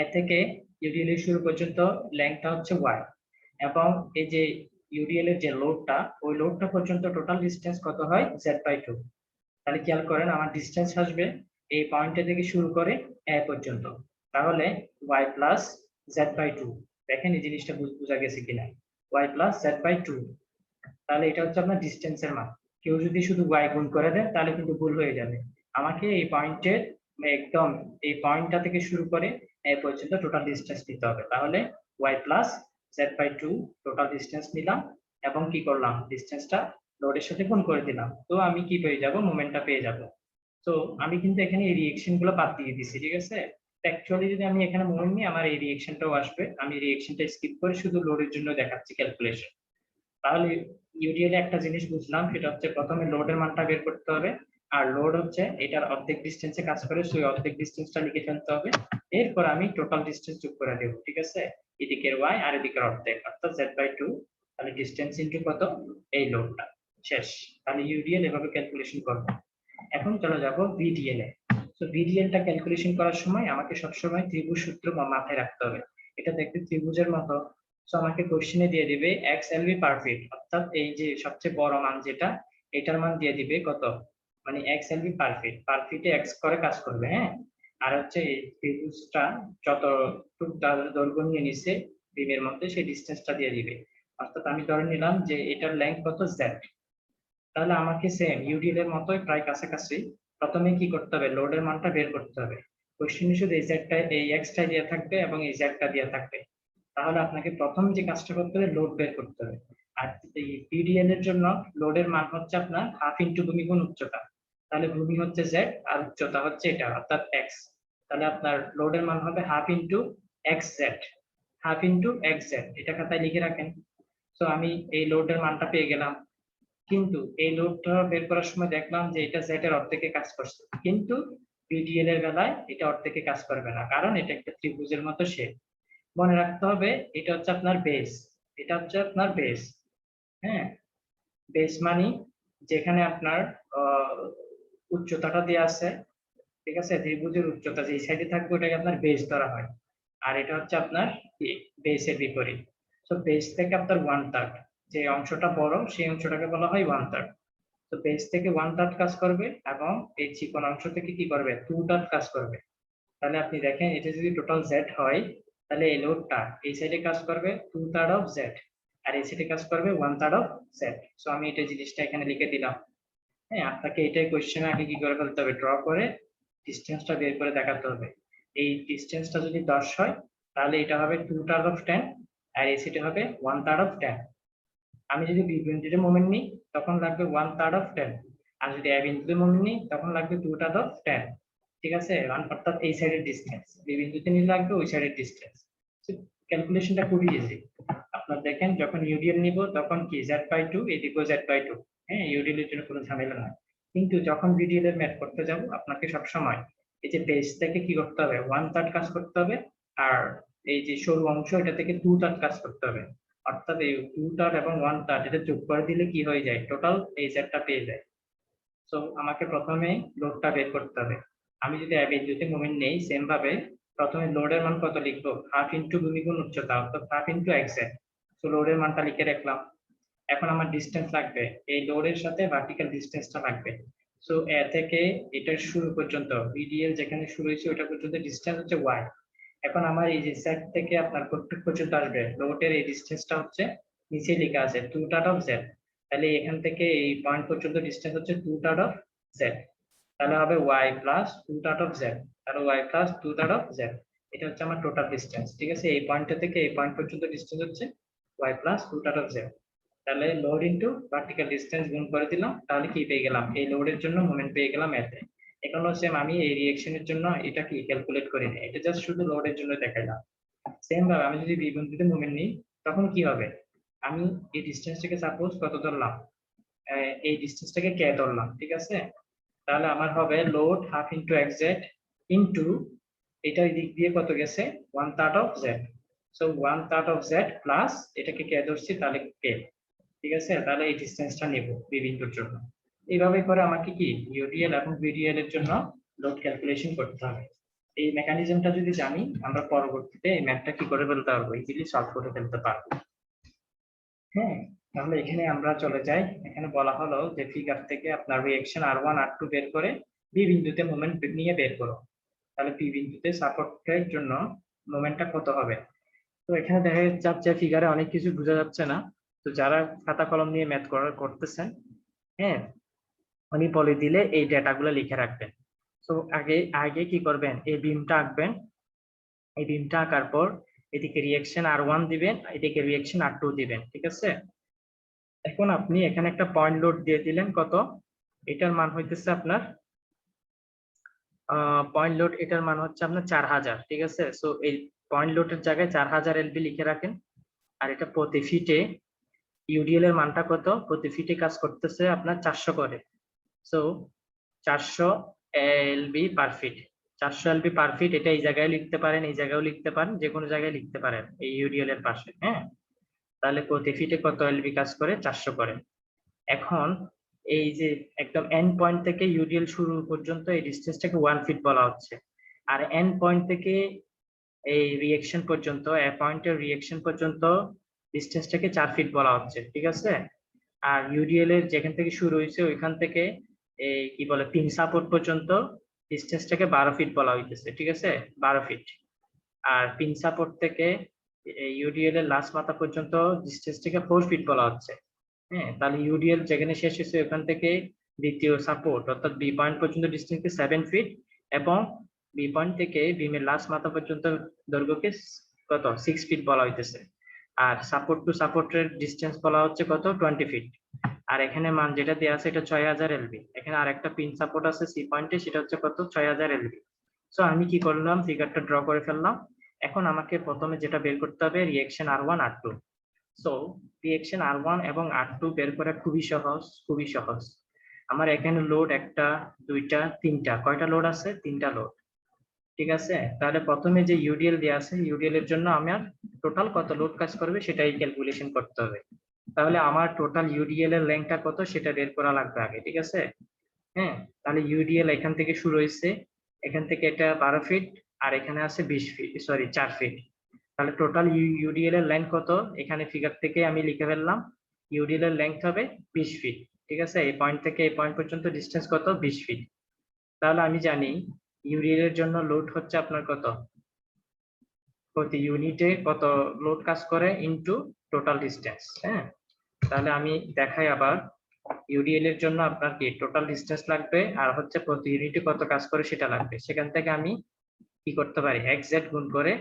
এ থেকে ইউডিএল এর শুরু পর্যন্ত লেংথটা হচ্ছে y, এবং এই যে ইউডিএল এর যে লোডটা ওই লোডটা পর্যন্ত টোটাল ডিসটেন্স কত হয়? z/2। তাহলে খেয়াল করেন আমার ডিসটেন্স আসবে এই পয়েন্টটা থেকে শুরু করে এ পর্যন্ত, তাহলে y প্লাস z/2। দেখেন এই জিনিসটা বোঝা গেছে কিনা, y প্লাস z/2। তাহলে এটা হচ্ছে আপনার ডিসটেন্সের মান। কেউ যদি শুধু y গুণ করে দেয় তাহলে কিন্তু ভুল হয়ে যাবে। আমাকে এই পয়েন্টের একদম এই পয়েন্টটা থেকে শুরু করে এ পর্যন্ত টোটাল ডিসটেন্স নিতে হবে। তাহলে y plus z/2 total distance নিলাম, এবং কি করলাম? ডিসটেন্সটা লোডের সাথে গুণ করে দিলাম। তো আমি কি পেয়ে যাব? মোমেন্টটা পেয়ে যাব। তো আমি কিন্তু এখানে এই রিঅ্যাকশন গুলো বাদ দিয়ে দিছি, ঠিক আছে। অ্যাকচুয়ালি যদি আমি এখানে মোমেন্ট নিই আমার এই রিঅ্যাকশনটাও আসবে, আমি রিঅ্যাকশনটা স্কিপ করে শুধু লোডের জন্য দেখাচ্ছি ক্যালকুলেশন। তাহলে ইউডিএল একটা জিনিস বুঝলাম, সেটা হচ্ছে প্রথমে লোডের মানটা বের করতে হবে, আর লোড হচ্ছে এটার অর্ধেক ডিস্টেন্সে কাজ করে, সেই অর্ধেক ডিস্টেন্সটা লিখে ফেলতে হবে। এরপর আমি টোটাল ডিস্টেন্স যোগ করে দেবো, ঠিক আছে, এদিকের ওয়াই আর এদিকের অর্ধেক অর্থাৎ z/2, তাহলে ডিস্টেন্স ইনটু কত এই লোডটা, শেষ। তাহলে ইউডিএল এভাবে ক্যালকুলেশন করবো। এখন চলে যাব ভিডিএল এ। তো ভিডিএল টা ক্যালকুলেশন করার সময় আমাকে সবসময় ত্রিভুজ সূত্র মাথায় রাখতে হবে। এটা দেখতে ত্রিভুজের মতো। তো আমাকে কোশ্চেনে দিয়ে দিবে xLV পার ফিট, অর্থাৎ এই যে সবচেয়ে বড় মান যেটা, এটার মান দিয়ে দিবে কত, মানে xLV পার ফিট, পার ফিটে x করে কাজ করবে, হ্যাঁ। আর হচ্ছে এই ত্রিভুজটা যতটুকু দৈর্ঘ্য নিয়ে নিছে বিমের মধ্যে সেই ডিসটেন্সটা দিয়ে দিবে, অর্থাৎ আমি ধরে নিলাম যে এটার লেন্থ কত z। তাহলে আমাকে সেম ইউডিএল এর মতোই প্রায় কাছাকাছি প্রথমে কি করতে হবে, লোডের মানটা বের করতে হবে। কোশ্চেনে শুধু এই জেডটা এই এক্সটা দেওয়া থাকবে এবং এই জেডটা দেওয়া থাকবে। তাহলে আপনাকে প্রথম যে কাজটা করতে হবে লোড বের করতে হবে। আর এই পিডিএল এর জন্য লোডের মান হচ্ছে আপনার হাফ ইন্টু ভূমি গুণ উচ্চতা। তাহলে ভূমি হচ্ছে জেড আর উচ্চতা হচ্ছে এটা অর্থাৎ এক্স। তাহলে আপনার লোডের মান হবে half into x Z, half into x Z, এটা খাতায় লিখে রাখেন। তো আমি এই লোডের মানটা পেয়ে গেলাম, কিন্তু এই লোডটা বের করার সময় দেখলাম যে এটা জেড এর অর্ধেকে কাজ করছে, কিন্তু পিডিএল এর বেলায় এটা অর্ধেকে কাজ করবে না, কারণ এটা একটা ত্রিভুজের মতো শেপ। মনে রাখতে হবে এটা হচ্ছে আপনার বেস, এটা হচ্ছে আপনার বেস, হ্যাঁ। বেস মানে যেখানে আপনার উচ্চতাটা দেওয়া আছে, ঠিক আছে, ত্রিভুজের উচ্চতা যে সাইডে থাকবে ওটাকে আপনার বেস ধরা হয়। আর এটা হচ্ছে আপনার বেসের বিপরীত। তো বেস থেকে আপনার 1/3, যে অংশটা বড় সেই অংশটাকে বলা হয় 1/3। তো বেস থেকে 1/3 কাজ করবে এবং এই চিকন অংশ থেকে কি করবে 2/3 কাজ করবে। তাহলে আপনি দেখেন এটা যদি টোটাল z হয়, তাহলে এই লোডটা এই সাইডে কাজ করবে 2/3 অফ z, আর এই সাইডে কাজ করবে 1/3 অফ z। সো আমি এটা জিনিসটা এখানে লিখে দিলাম। হ্যাঁ, আপনাকে এটাই কোশ্চেনে আগে কি করে ফেলতে হবে, ড্র করে ডিসটেন্সটা বের করে দেখাতে হবে। এই ডিসটেন্সটা যদি 10 হয় তাহলে এটা হবে 2/3 অফ 10, আর এই সাইডে হবে 1/3 অফ 10। আমি যদি বি বিন্দুতে মোমেন্ট নিই তখন লাগবে 1/3 অফ 10, আর যদি এ বিন্দুতে মোমেন্ট নিই তখন লাগবে 2/3 অফ 10, ঠিক আছে, অর্থাৎ এই সাইডের ডিসটেন্স, বি বিন্দুতে নিলে লাগবে ওই সাইডের ডিসটেন্স। ক্যালকুলেশনটা খুবই ইজি। আপনার দেখেন যখন ইউডিএল নিব তখন কি z/2, এদিকেও z/2, হ্যাঁ, ইউডিএল এর জন্য কোনো ঝামেলা নয়। কিন্তু যখন ভিডিএল এর ম্যাথ করতে যাব আপনাকে সবসময় এই যে বেস থেকে কি করতে হবে 1/3 কাজ করতে হবে, আর এই যে সরু অংশ এটা থেকে 2/3 কাজ করতে হবে, অর্থাৎ এই 2/3 এবং 1/3 এটা যোগ করে দিলে কি হয়ে যায়, টোটাল এই সেটটা পেয়ে যায়। সো আমাকে প্রথমে লোডটা বের করতে হবে। আমি যদি বিন্দুতে মোমেন্ট নেই সেম ভাবে প্রথমে লোডের মান কত লিখবো, হাফ ইন্টু ভূমি গুণ উচ্চতা অর্থাৎ half into x Z. So লোডের মানটা লিখে রাখলাম। এখন আমার ডিসটেন্স লাগবে, এই লোডের সাথে ভার্টিক্যাল ডিসটেন্সটা লাগবে। সো এ থেকে এটার শুরু পর্যন্ত ভিডিএল যেখানে শুরু হয়েছে ওটা পর্যন্ত ডিসটেন্স হচ্ছে ওয়াই। এখন আমার এই যে সেট থেকে আপনার কতটুকু পর্যন্ত আসবে লোডের এই ডিসটেন্সটা হচ্ছে নিচে লেখা আছে 2/3 অফ জেড। তাহলে এখান থেকে এই পয়েন্ট পর্যন্ত ডিসটেন্স হচ্ছে 2/3 অফ জেড। তাহলে হবে y প্লাস 2/3 অফ জেড, তাহলে y প্লাস 2/3 অফ জেড। এটা হচ্ছে আমার টোটাল ডিসটেন্স, ঠিক আছে, এই পয়েন্ট থেকে এই পয়েন্ট পর্যন্ত ডিসটেন্স হচ্ছে y প্লাস 2/3 অফ জেড। তাহলে লোড ইনটু ভার্টিক্যাল ডিসটেন্স গুণ করে দিলাম, তাহলে কি পেয়ে গেলাম, এই লোডের জন্য মোমেন্ট পেয়ে গেলাম এতে। এখানেও সেম আমি এই রিঅ্যাকশনের জন্য এটা কি ক্যালকুলেট করি না, এটা জাস্ট শুধু লোডের জন্য দেখাইলাম। সেম ভাবে আমি যদি বি বিন্দুতে মোমেন্ট নিই তখন কি হবে, আমি এই ডিসটেন্সটাকে সাপোজ কত ধরলাম, এই ডিসটেন্সটাকে কে ধরলাম, ঠিক আছে। তাহলে আমার হবে load half into x Z into এটা এই দিক দিয়ে কত গেছে 1/3 of Z. So 1/3 of Z plus এটাকে কে ধরছি তাহলে কে, ঠিক আছে। তাহলে এই ডিসটেন্সটা নেব বি বিন্দুর জন্য। এইভাবে করে আমাকে কি ইউডিএল এবং ভিডিএল এর জন্য লোড ক্যালকুলেশন করতে হবে। এই মেকানিজমটা যদি জানি আমরা পরবর্তীতে এই ম্যাথটা কি করে ফেলতে পারবো, ইজিলি সলভ করে ফেলতে পারবো। হ্যাঁ, তাহলে এখানে আমরা চলে যাই। এখানে বলা হলো যে ফিগার থেকে আপনার রিঅ্যাকশন R1 R2 বের করে বি বিন্দুতে মোমেন্ট নিয়ে বের করো। তাহলে বি বিন্দুতে সাপোর্টের জন্য মোমেন্টটা কত হবে। তো এখানে দেখা যাচ্ছে ফিগারে অনেক কিছু বোঝা যাচ্ছে না, তো যারা খাতা কলম নিয়ে ম্যাথ করতেছেন, হ্যাঁ, উনি বলে দিলে এই ডেটাগুলো লিখে রাখবেন। তো আগে আগে কি করবেন, এই বিমটা আঁকবেন, এই বিমটা আঁকার পর এদিকে রিঅ্যাকশন R1 দিবেন, এদিকে রিঅ্যাকশন R2 দিবেন, ঠিক আছে। এখন আপনি এখানে একটা পয়েন্ট লোড দিয়ে দিলেন কত, এটার মান হইতেছে আপনার পয়েন্ট লোড এটার মান হচ্ছে আপনার 4000, ঠিক আছে। সো এই পয়েন্ট লোডের জায়গায় 4000 এলবি লিখে রাখেন। আর এটা প্রতি ফিটে ইউডিএল এর মানটা কত, প্রতি ফিটে কাজ করতেছে আপনার 400 করে। সো 400 এলবি পার ফিট, 400 এলবি পার ফিট, এটা এই জায়গায় লিখতে পারেন, এই জায়গায়ও লিখতে পারেন, যে কোনো জায়গায় লিখতে পারেন এই ইউডিএল এর পাশে। হ্যাঁ, তাহলে প্রতি ফিটে কত এলবি কাজ করে, 400 করে। এখন এই যে একদম এন্ড পয়েন্ট থেকে ইউডিএল শুরু পর্যন্ত এই ডিসটেন্সটাকে 1 ফিট বলা হচ্ছে। আর এন্ড পয়েন্ট থেকে এই রিঅ্যাকশন পর্যন্ত, এ পয়েন্টের রিঅ্যাকশন পর্যন্ত ডিসটেন্সটাকে 4 ফিট বলা হচ্ছে, ঠিক আছে। আর ইউডিএল এর যেখান থেকে শুরু হয়েছে ওইখান থেকে এই কি বলে পিন সাপোর্ট পর্যন্ত ডিসটেন্সটাকে 12 ফিট বলা হইতেছে, ঠিক আছে, 12 ফিট। আর পিন সাপোর্ট থেকে ইউডিএল এর লাস্ট মাথা পর্যন্ত ডিসটেন্সটাকে 4 ফিট বলা হচ্ছে। হ্যাঁ, তাহলে ইউডিএল যেখানে শেষ হয়েছে ওখান থেকে দ্বিতীয় সাপোর্ট অর্থাৎ বি পয়েন্ট পর্যন্ত ডিসটেন্সকে 7 ফিট, এবং বি পয়েন্ট থেকে বিমের লাস্ট মাথা পর্যন্ত দৈর্ঘ্যকে কত 6 ফিট বলা হইতেছে। আর সাপোর্ট টু সাপোর্টের ডিসটেন্স বলা হচ্ছে কত 20 ফিট। আর এখানে মান যেটা দেওয়া আছে এটা 6000 এলবি। এখানে আরেকটা পিন সাপোর্ট আছে সি পয়েন্টে, সেটা হচ্ছে কত 6000 এলবি। সো আমি কি করলাম, ফিগারটা ড্র করে ফেললাম। এখন আমাকে প্রথমে যেটা বের করতে হবে reaction R1 R2। So reaction R1 এবং R2 বের করা খুবই সহজ, খুবই সহজ। আমার এখানে লোড একটা, দুইটা, তিনটা, কয়টা লোড আছে, তিনটা লোড, ঠিক আছে। তাহলে প্রথমে যে ইউডিএল দেওয়া আছে, ইউডিএল এর জন্য আমার টোটাল কত লোড কাজ করবে সেটাই ক্যালকুলেশন করতে হবে। তাহলে আমার টোটাল ইউডিএল এর লেংথটা কত সেটা বের করা লাগবে আগে, ঠিক আছে। হ্যাঁ, তাহলে ইউডিএল এখান থেকে শুরু হয়েছে, এখান থেকে এটা 12 ফিট, আর এখানে আছে 20 ফিট, সরি 4 ফিট। তাহলে টোটাল ইউডিএল এর লেংথ কত, এখানে ফিগার থেকে আমি লিখে ফেললাম। ইউডিএল এর লেংথ হবে 20 ফিট, ঠিক আছে। এই পয়েন্ট থেকে এই পয়েন্ট পর্যন্ত ডিসটেন্স কত, 20 ফিট। তাহলে আমি জানি ইউডিএল এর জন্য লোড হচ্ছে আপনার কত, প্রতি ইউনিটে কত লোড কাজ করে ইনটু টোটাল ডিসটেন্স। হ্যাঁ, তাহলে আমি দেখাই আবার। ইউডিএল এর জন্য আপনার কি টোটাল ডিসটেন্স লাগবে, আর হচ্ছে প্রতি ইউনিটে কত কাজ করে সেটা লাগবে। সেখান থেকে আমি কি করতে পারি, এক্সাক্ট গুণ করে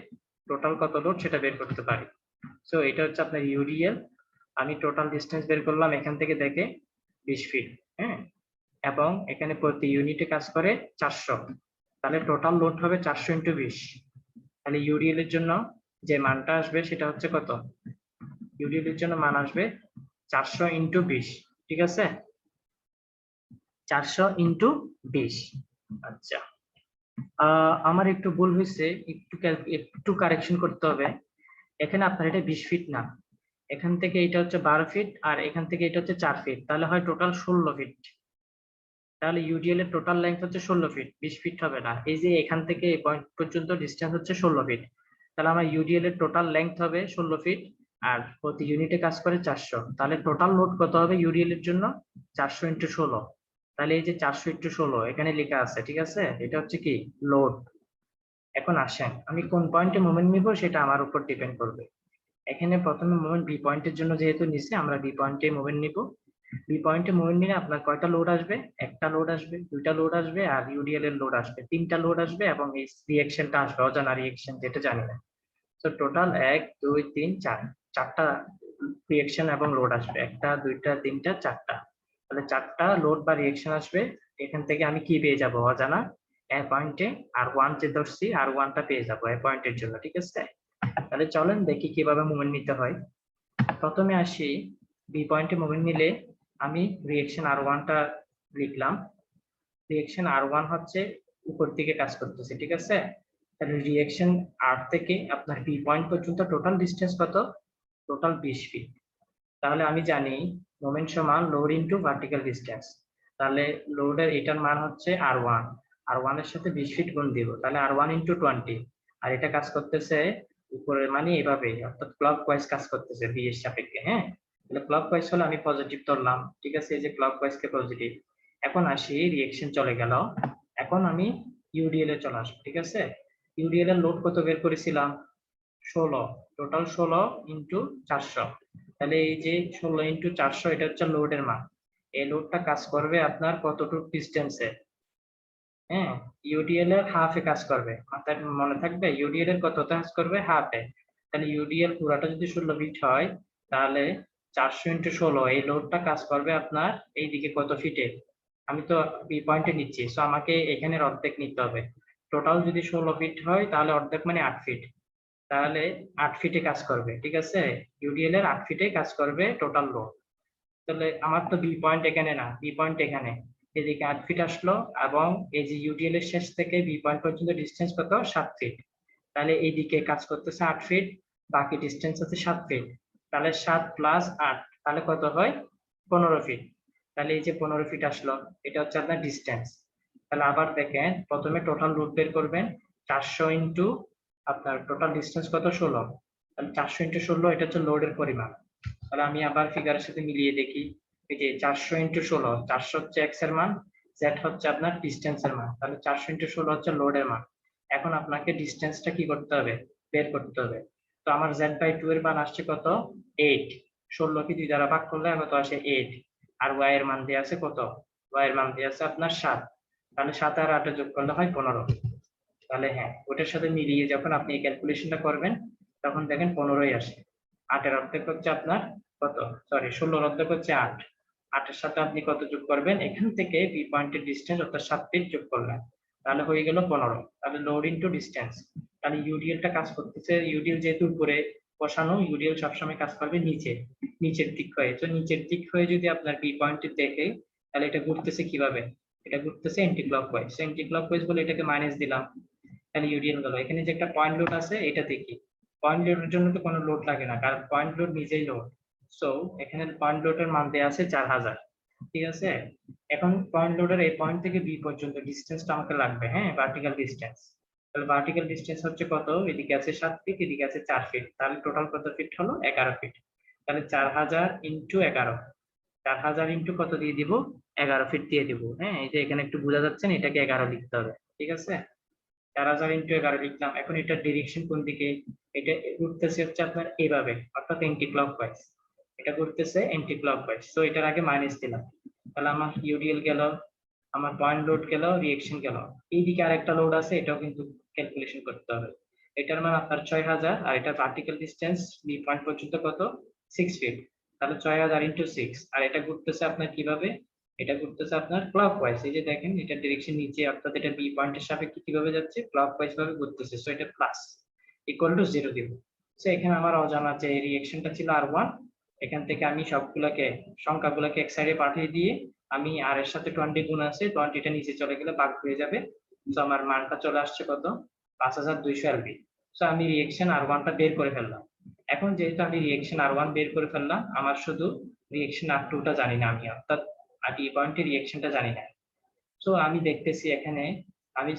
টোটাল কত লোড সেটা বের করতে পারি। সো এটা হচ্ছে আপনার ইউডিএল। আমি টোটাল ডিসটেন্স বের করলাম এখান থেকে দেখে 20 ফিট। হ্যাঁ, এবং এখানে প্রতি ইউনিটে কাজ করে 400, তাহলে টোটাল লোড হবে 400 ইন্টু 20। তাহলে ইউডিএল এর জন্য যে মানটা আসবে সেটা হচ্ছে কত, ইউডিএল এর জন্য মান আসবে 400 ইন্টু 20, ঠিক আছে, 400 ইন্টু 20। আচ্ছা, আমার একটু ভুল হয়েছে, একটু কারেকশন করতে হবে। এখানে আপনার এটা 20 ফিট না, এখান থেকে এটা হচ্ছে 12 ফিট, আর এখান থেকে এটা হচ্ছে 4 ফিট, তাহলে হয় টোটাল 16 ফিট। তাহলে ইউডিএল এর টোটাল লেন্থ হচ্ছে 16 ফিট, 20 ফিট হবে না। এই যে এখান থেকে এই পয়েন্ট পর্যন্ত ডিসটেন্স হচ্ছে 16 ফিট, তাহলে আমার ইউডিএল এর টোটাল লেন্থ হবে 16 ফিট, আর প্রতি ইউনিটে কাজ করে 400। তাহলে টোটাল লোড কত হবে ইউডিএল এর জন্য, 400 ইন্টু 16। তাহলে এই যে 400 ইন্টু 16 এখানে লেখা আছে, ঠিক আছে, এটা হচ্ছে কি লোড। এখন আসেন আমি কোন পয়েন্টে মোমেন্ট নিব সেটা আমার উপর ডিপেন্ড করবে। এখানে প্রথমে মোমেন্ট বি পয়েন্টের জন্য যেহেতু নিছে, আমরা বি পয়েন্টে মোমেন্ট নিব। বি পয়েন্টে মোমেন্ট নিলে আপনার কয়টা লোড আসবে, একটা লোড আসবে, দুইটা লোড আসবে, আর ইউডিএল এর লোড আসবে, তিনটা লোড আসবে, এবং এই রিঅ্যাকশনটা আসবে অজানা রিঅ্যাকশন যেটা জানি না। তো টোটাল 1 2 3 4, চারটা রিঅ্যাকশন এবং লোড আসবে, একটা দুইটা তিনটা চারটা। তাহলে চারটা লোড বা রিঅ্যাকশন আসবে। এখান থেকে আমি কি পেয়ে যাব, অজানা এ পয়েন্টে আর ওয়ান যে ধরছি আর ওয়ানটা পেয়ে যাবো এ পয়েন্টের জন্য, ঠিক আছে। তাহলে চলেন দেখি কিভাবে মোমেন্ট নিতে হয়। প্রথমে আসি বি পয়েন্টে মোমেন্ট নিলে আমি রিঅ্যাকশন R1টা লিখলাম। রিঅ্যাকশন R1 হচ্ছে উপর দিকে কাজ করতেছে, ঠিক আছে। তাহলে রিঅ্যাকশন R থেকে আপনার বি পয়েন্ট পর্যন্ত টোটাল ডিসটেন্স কত, টোটাল 20 ফিট। তাহলে আমি জানি মোমেন্ট সমান লোড ইনটু ভার্টিক্যাল ডিসটেন্স। তাহলে লোডের এটার মান হচ্ছে R1, R1 এর সাথে 20 ফিট গুণ দিব, তাহলে R1 ইনটু 20। আর এটা কাজ করতেছে উপরে মানে এভাবে, অর্থাৎ ক্লক ওয়াইজ কাজ করতেছে বি এর সাপেক্ষে। হ্যাঁ, তাহলে ক্লক ওয়াইজ হলে আমি পজিটিভ ধরলাম, ঠিক আছে, এই যে ক্লক ওয়াইজ কে পজিটিভ। এখন আসি রিঅ্যাকশন চলে গেল, এখন আমি ইউডিএল এ চলে আসবো, ঠিক আছে। ইউডিএল এর লোড কত বের করেছিলাম, 16, টোটাল 16 ইন্টু 400। তাহলে এই যে 16 ইন্টু 400 এটা হচ্ছে লোডের মান। এই লোডটা কাজ করবে আপনার কতটুকু ডিসটেন্সে, হ্যাঁ, ইউডিএল এর হাফে কাজ করবে। মাথায় মনে থাকবে ইউডিএল এর কত কাজ করবে, হাফে। তাহলে ইউডিএল পুরাটা যদি 16 ফিট হয়, তাহলে 400 ইন্টু 16 এই লোডটা কাজ করবে আপনার এইদিকে কত ফিটে, আমি তো বি পয়েন্টে নিচ্ছি, সো আমাকে এখানের অর্ধেক নিতে হবে। টোটাল যদি 16 ফিট হয় তাহলে অর্ধেক মানে 8 ফিট, তাহলে 8 ফিটে কাজ করবে, ঠিক আছে। ইউডিএল এর 8 ফিটে কাজ করবে টোটাল লোড। তাহলে আমার তো বি পয়েন্ট এখানে না, বি পয়েন্ট এখানে, এদিকে 8 ফিট আসলো, এবং এই যে ইউডিএল এর শেষ থেকে বি পয়েন্ট পর্যন্ত ডিস্টেন্স কত, 7 ফিট। তাহলে এইদিকে কাজ করতেছে 8 ফিট, বাকি ডিস্টেন্স আছে 7 ফিট, তাহলে 7 প্লাস 8 তাহলে কত হয়, 15 ফিট। তাহলে এই যে 15 ফিট আসলো, এটা হচ্ছে আপনার ডিস্টেন্স। তাহলে আবার দেখেন, প্রথমে টোটাল লোড বের করবেন, 400 ইন্টু আপনার টোটাল ডিস্টেন্স কত, 16, তাহলে 400 ইন্টু 16 এটা হচ্ছে লোডের পরিমাণ। তাহলে আমি আবার ফিগারের সাথে মিলিয়ে দেখি, এই যে 400 ইন্টু 16, 400 হচ্ছে এক্স এর মান, জেড হচ্ছে আপনার ডিস্টেন্স এর মান, তাহলে 400 ইন্টু 16 হচ্ছে লোডের মান। এখন আপনাকে ডিস্টেন্সটা কি করতে হবে, বের করতে হবে। তো আমার জেড বাই 2 এর মান আসছে কত, 8, 16 কে 2 দ্বারা ভাগ করলে কত আসে 8, আর ওয়াই এর মান দিয়ে আছে কত, ওয়াই এর মান দিয়ে আছে আপনার 7, তাহলে 7 আর 8 যোগ করলে হয় 15। তাহলে হ্যাঁ, ওটার সাথে মিলিয়ে যখন আপনি এই ক্যালকুলেশনটা করবেন তখন দেখেন 15ই আসে। 8 এর অর্ধেক হচ্ছে আপনার কত, সরি 16 এর অর্ধেক হচ্ছে 8, 8 এর সাথে আপনি কত যোগ করবেন, এখান থেকে বি পয়েন্টের ডিস্টেন্স অর্থাৎ 7 ফিট যোগ করলেন, তাহলে হয়ে গেল 15। তাহলে লোড ইনটু ডিস্টেন্স, তাহলে ইউডিএল টা কাজ করতেছে, ইউডিএল যেহেতু উপরে বসানো, ইউডিএল সবসময় কাজ করবে নিচে, নিচের দিক হয়ে। তো নিচের দিক হয়ে যদি আপনার বি পয়েন্টে দেখে, তাহলে এটা ঘুরতেছে কিভাবে, এটা ঘুরতেছে এন্টি ক্লকওয়াইজ। এন্টি ক্লকওয়াইজ বলে এটাকে মাইনাস দিলাম, তাহলে ইউডিএল গেল। এখানে যে একটা পয়েন্ট লোড আছে এটা দেখি, পয়েন্ট লোডের জন্য তো কোনো লোড লাগে না, কারণ পয়েন্ট লোড নিজেই লোড। সো এখানে পয়েন্ট লোডের মান দেওয়া আছে 4000, ঠিক আছে। এখন পয়েন্ট লোডের এই পয়েন্ট থেকে বি পর্যন্ত ডিস্টেন্সটা আমাকে লাগবে, হ্যাঁ, ভার্টিক্যাল ডিস্টেন্স। তাহলে ভার্টিক্যাল ডিস্টেন্স হচ্ছে কত, এদিকে আছে 7 ফিট, এদিকে আছে 4 ফিট, তাহলে টোটাল কত ফিট হলো, 11 ফিট। তাহলে 4000 ইন্টু 11, 4000 ইন্টু কত দিয়ে দিব, 11 ফিট দিয়ে দিব। হ্যাঁ, এই যে এখানে একটু বোঝা যাচ্ছে না, এটাকে 11 লিখতে হবে, ঠিক আছে। 4000 ইন্টু 11 লিখলাম। এখন এটার ডিরেকশন কোন দিকে, এটা ঘুরতেছে হচ্ছে আপনার এইভাবে, অর্থাৎ এন্টি ক্লকওয়াইজ, এটা ঘুরতেছে এন্টি ক্লকওয়াইজ। সো এটার আগে মাইনাস দিলাম, তাহলে আমার ইউডিএল গেল, আমার পয়েন্ট লোড গেল, রিয়েকশন গেল। এইদিকে আরেকটা লোড আছে, এটাও কিন্তু ক্যালকুলেশন করতে হবে। এটার মান আপনার 6000, আর এটা ভার্টিক্যাল ডিস্টেন্স বি পয়েন্ট পর্যন্ত কত, 6 ফিট, তাহলে 6000 ইন্টু 6। আর এটা ঘুরতেছে আপনার কিভাবে, এটা ঘুরতেছে আপনার ক্লকওয়াইজ। এই যে দেখেন, এটা ডিরেকশন নিচে, অর্থাৎ এটা বি পয়েন্টের সাপেক্ষে কিভাবে যাচ্ছে, ক্লকওয়াইজ ভাবে ঘুরতেছে। সো এটা প্লাস ইকুয়াল টু 0 দিব। সো এখানে আমার অজানা যে রিঅ্যাকশনটা ছিল R1, এখান থেকে আমি সবগুলোকে, সংখ্যাগুলোকে এক সাইডে পাঠিয়ে দিয়ে, আমি আর এর সাথে 20 গুণ আছে, 20টা নিচে চলে গেলে ভাগ হয়ে যাবে। সো আমার মানটা চলে আসছে কত, 5200 এলভি। সো আমি রিঅ্যাকশন R1টা বের করে ফেললাম। এখন যেহেতু আমি রিঅ্যাকশন R1 বের করে ফেললাম, আমার শুধু রিঅ্যাকশন R2টা জানি না আমি, অর্থাৎ বি পয়েন্টের রিঅ্যাকশনটা জানি না। সো আমি দেখতেছি এখানে, আমি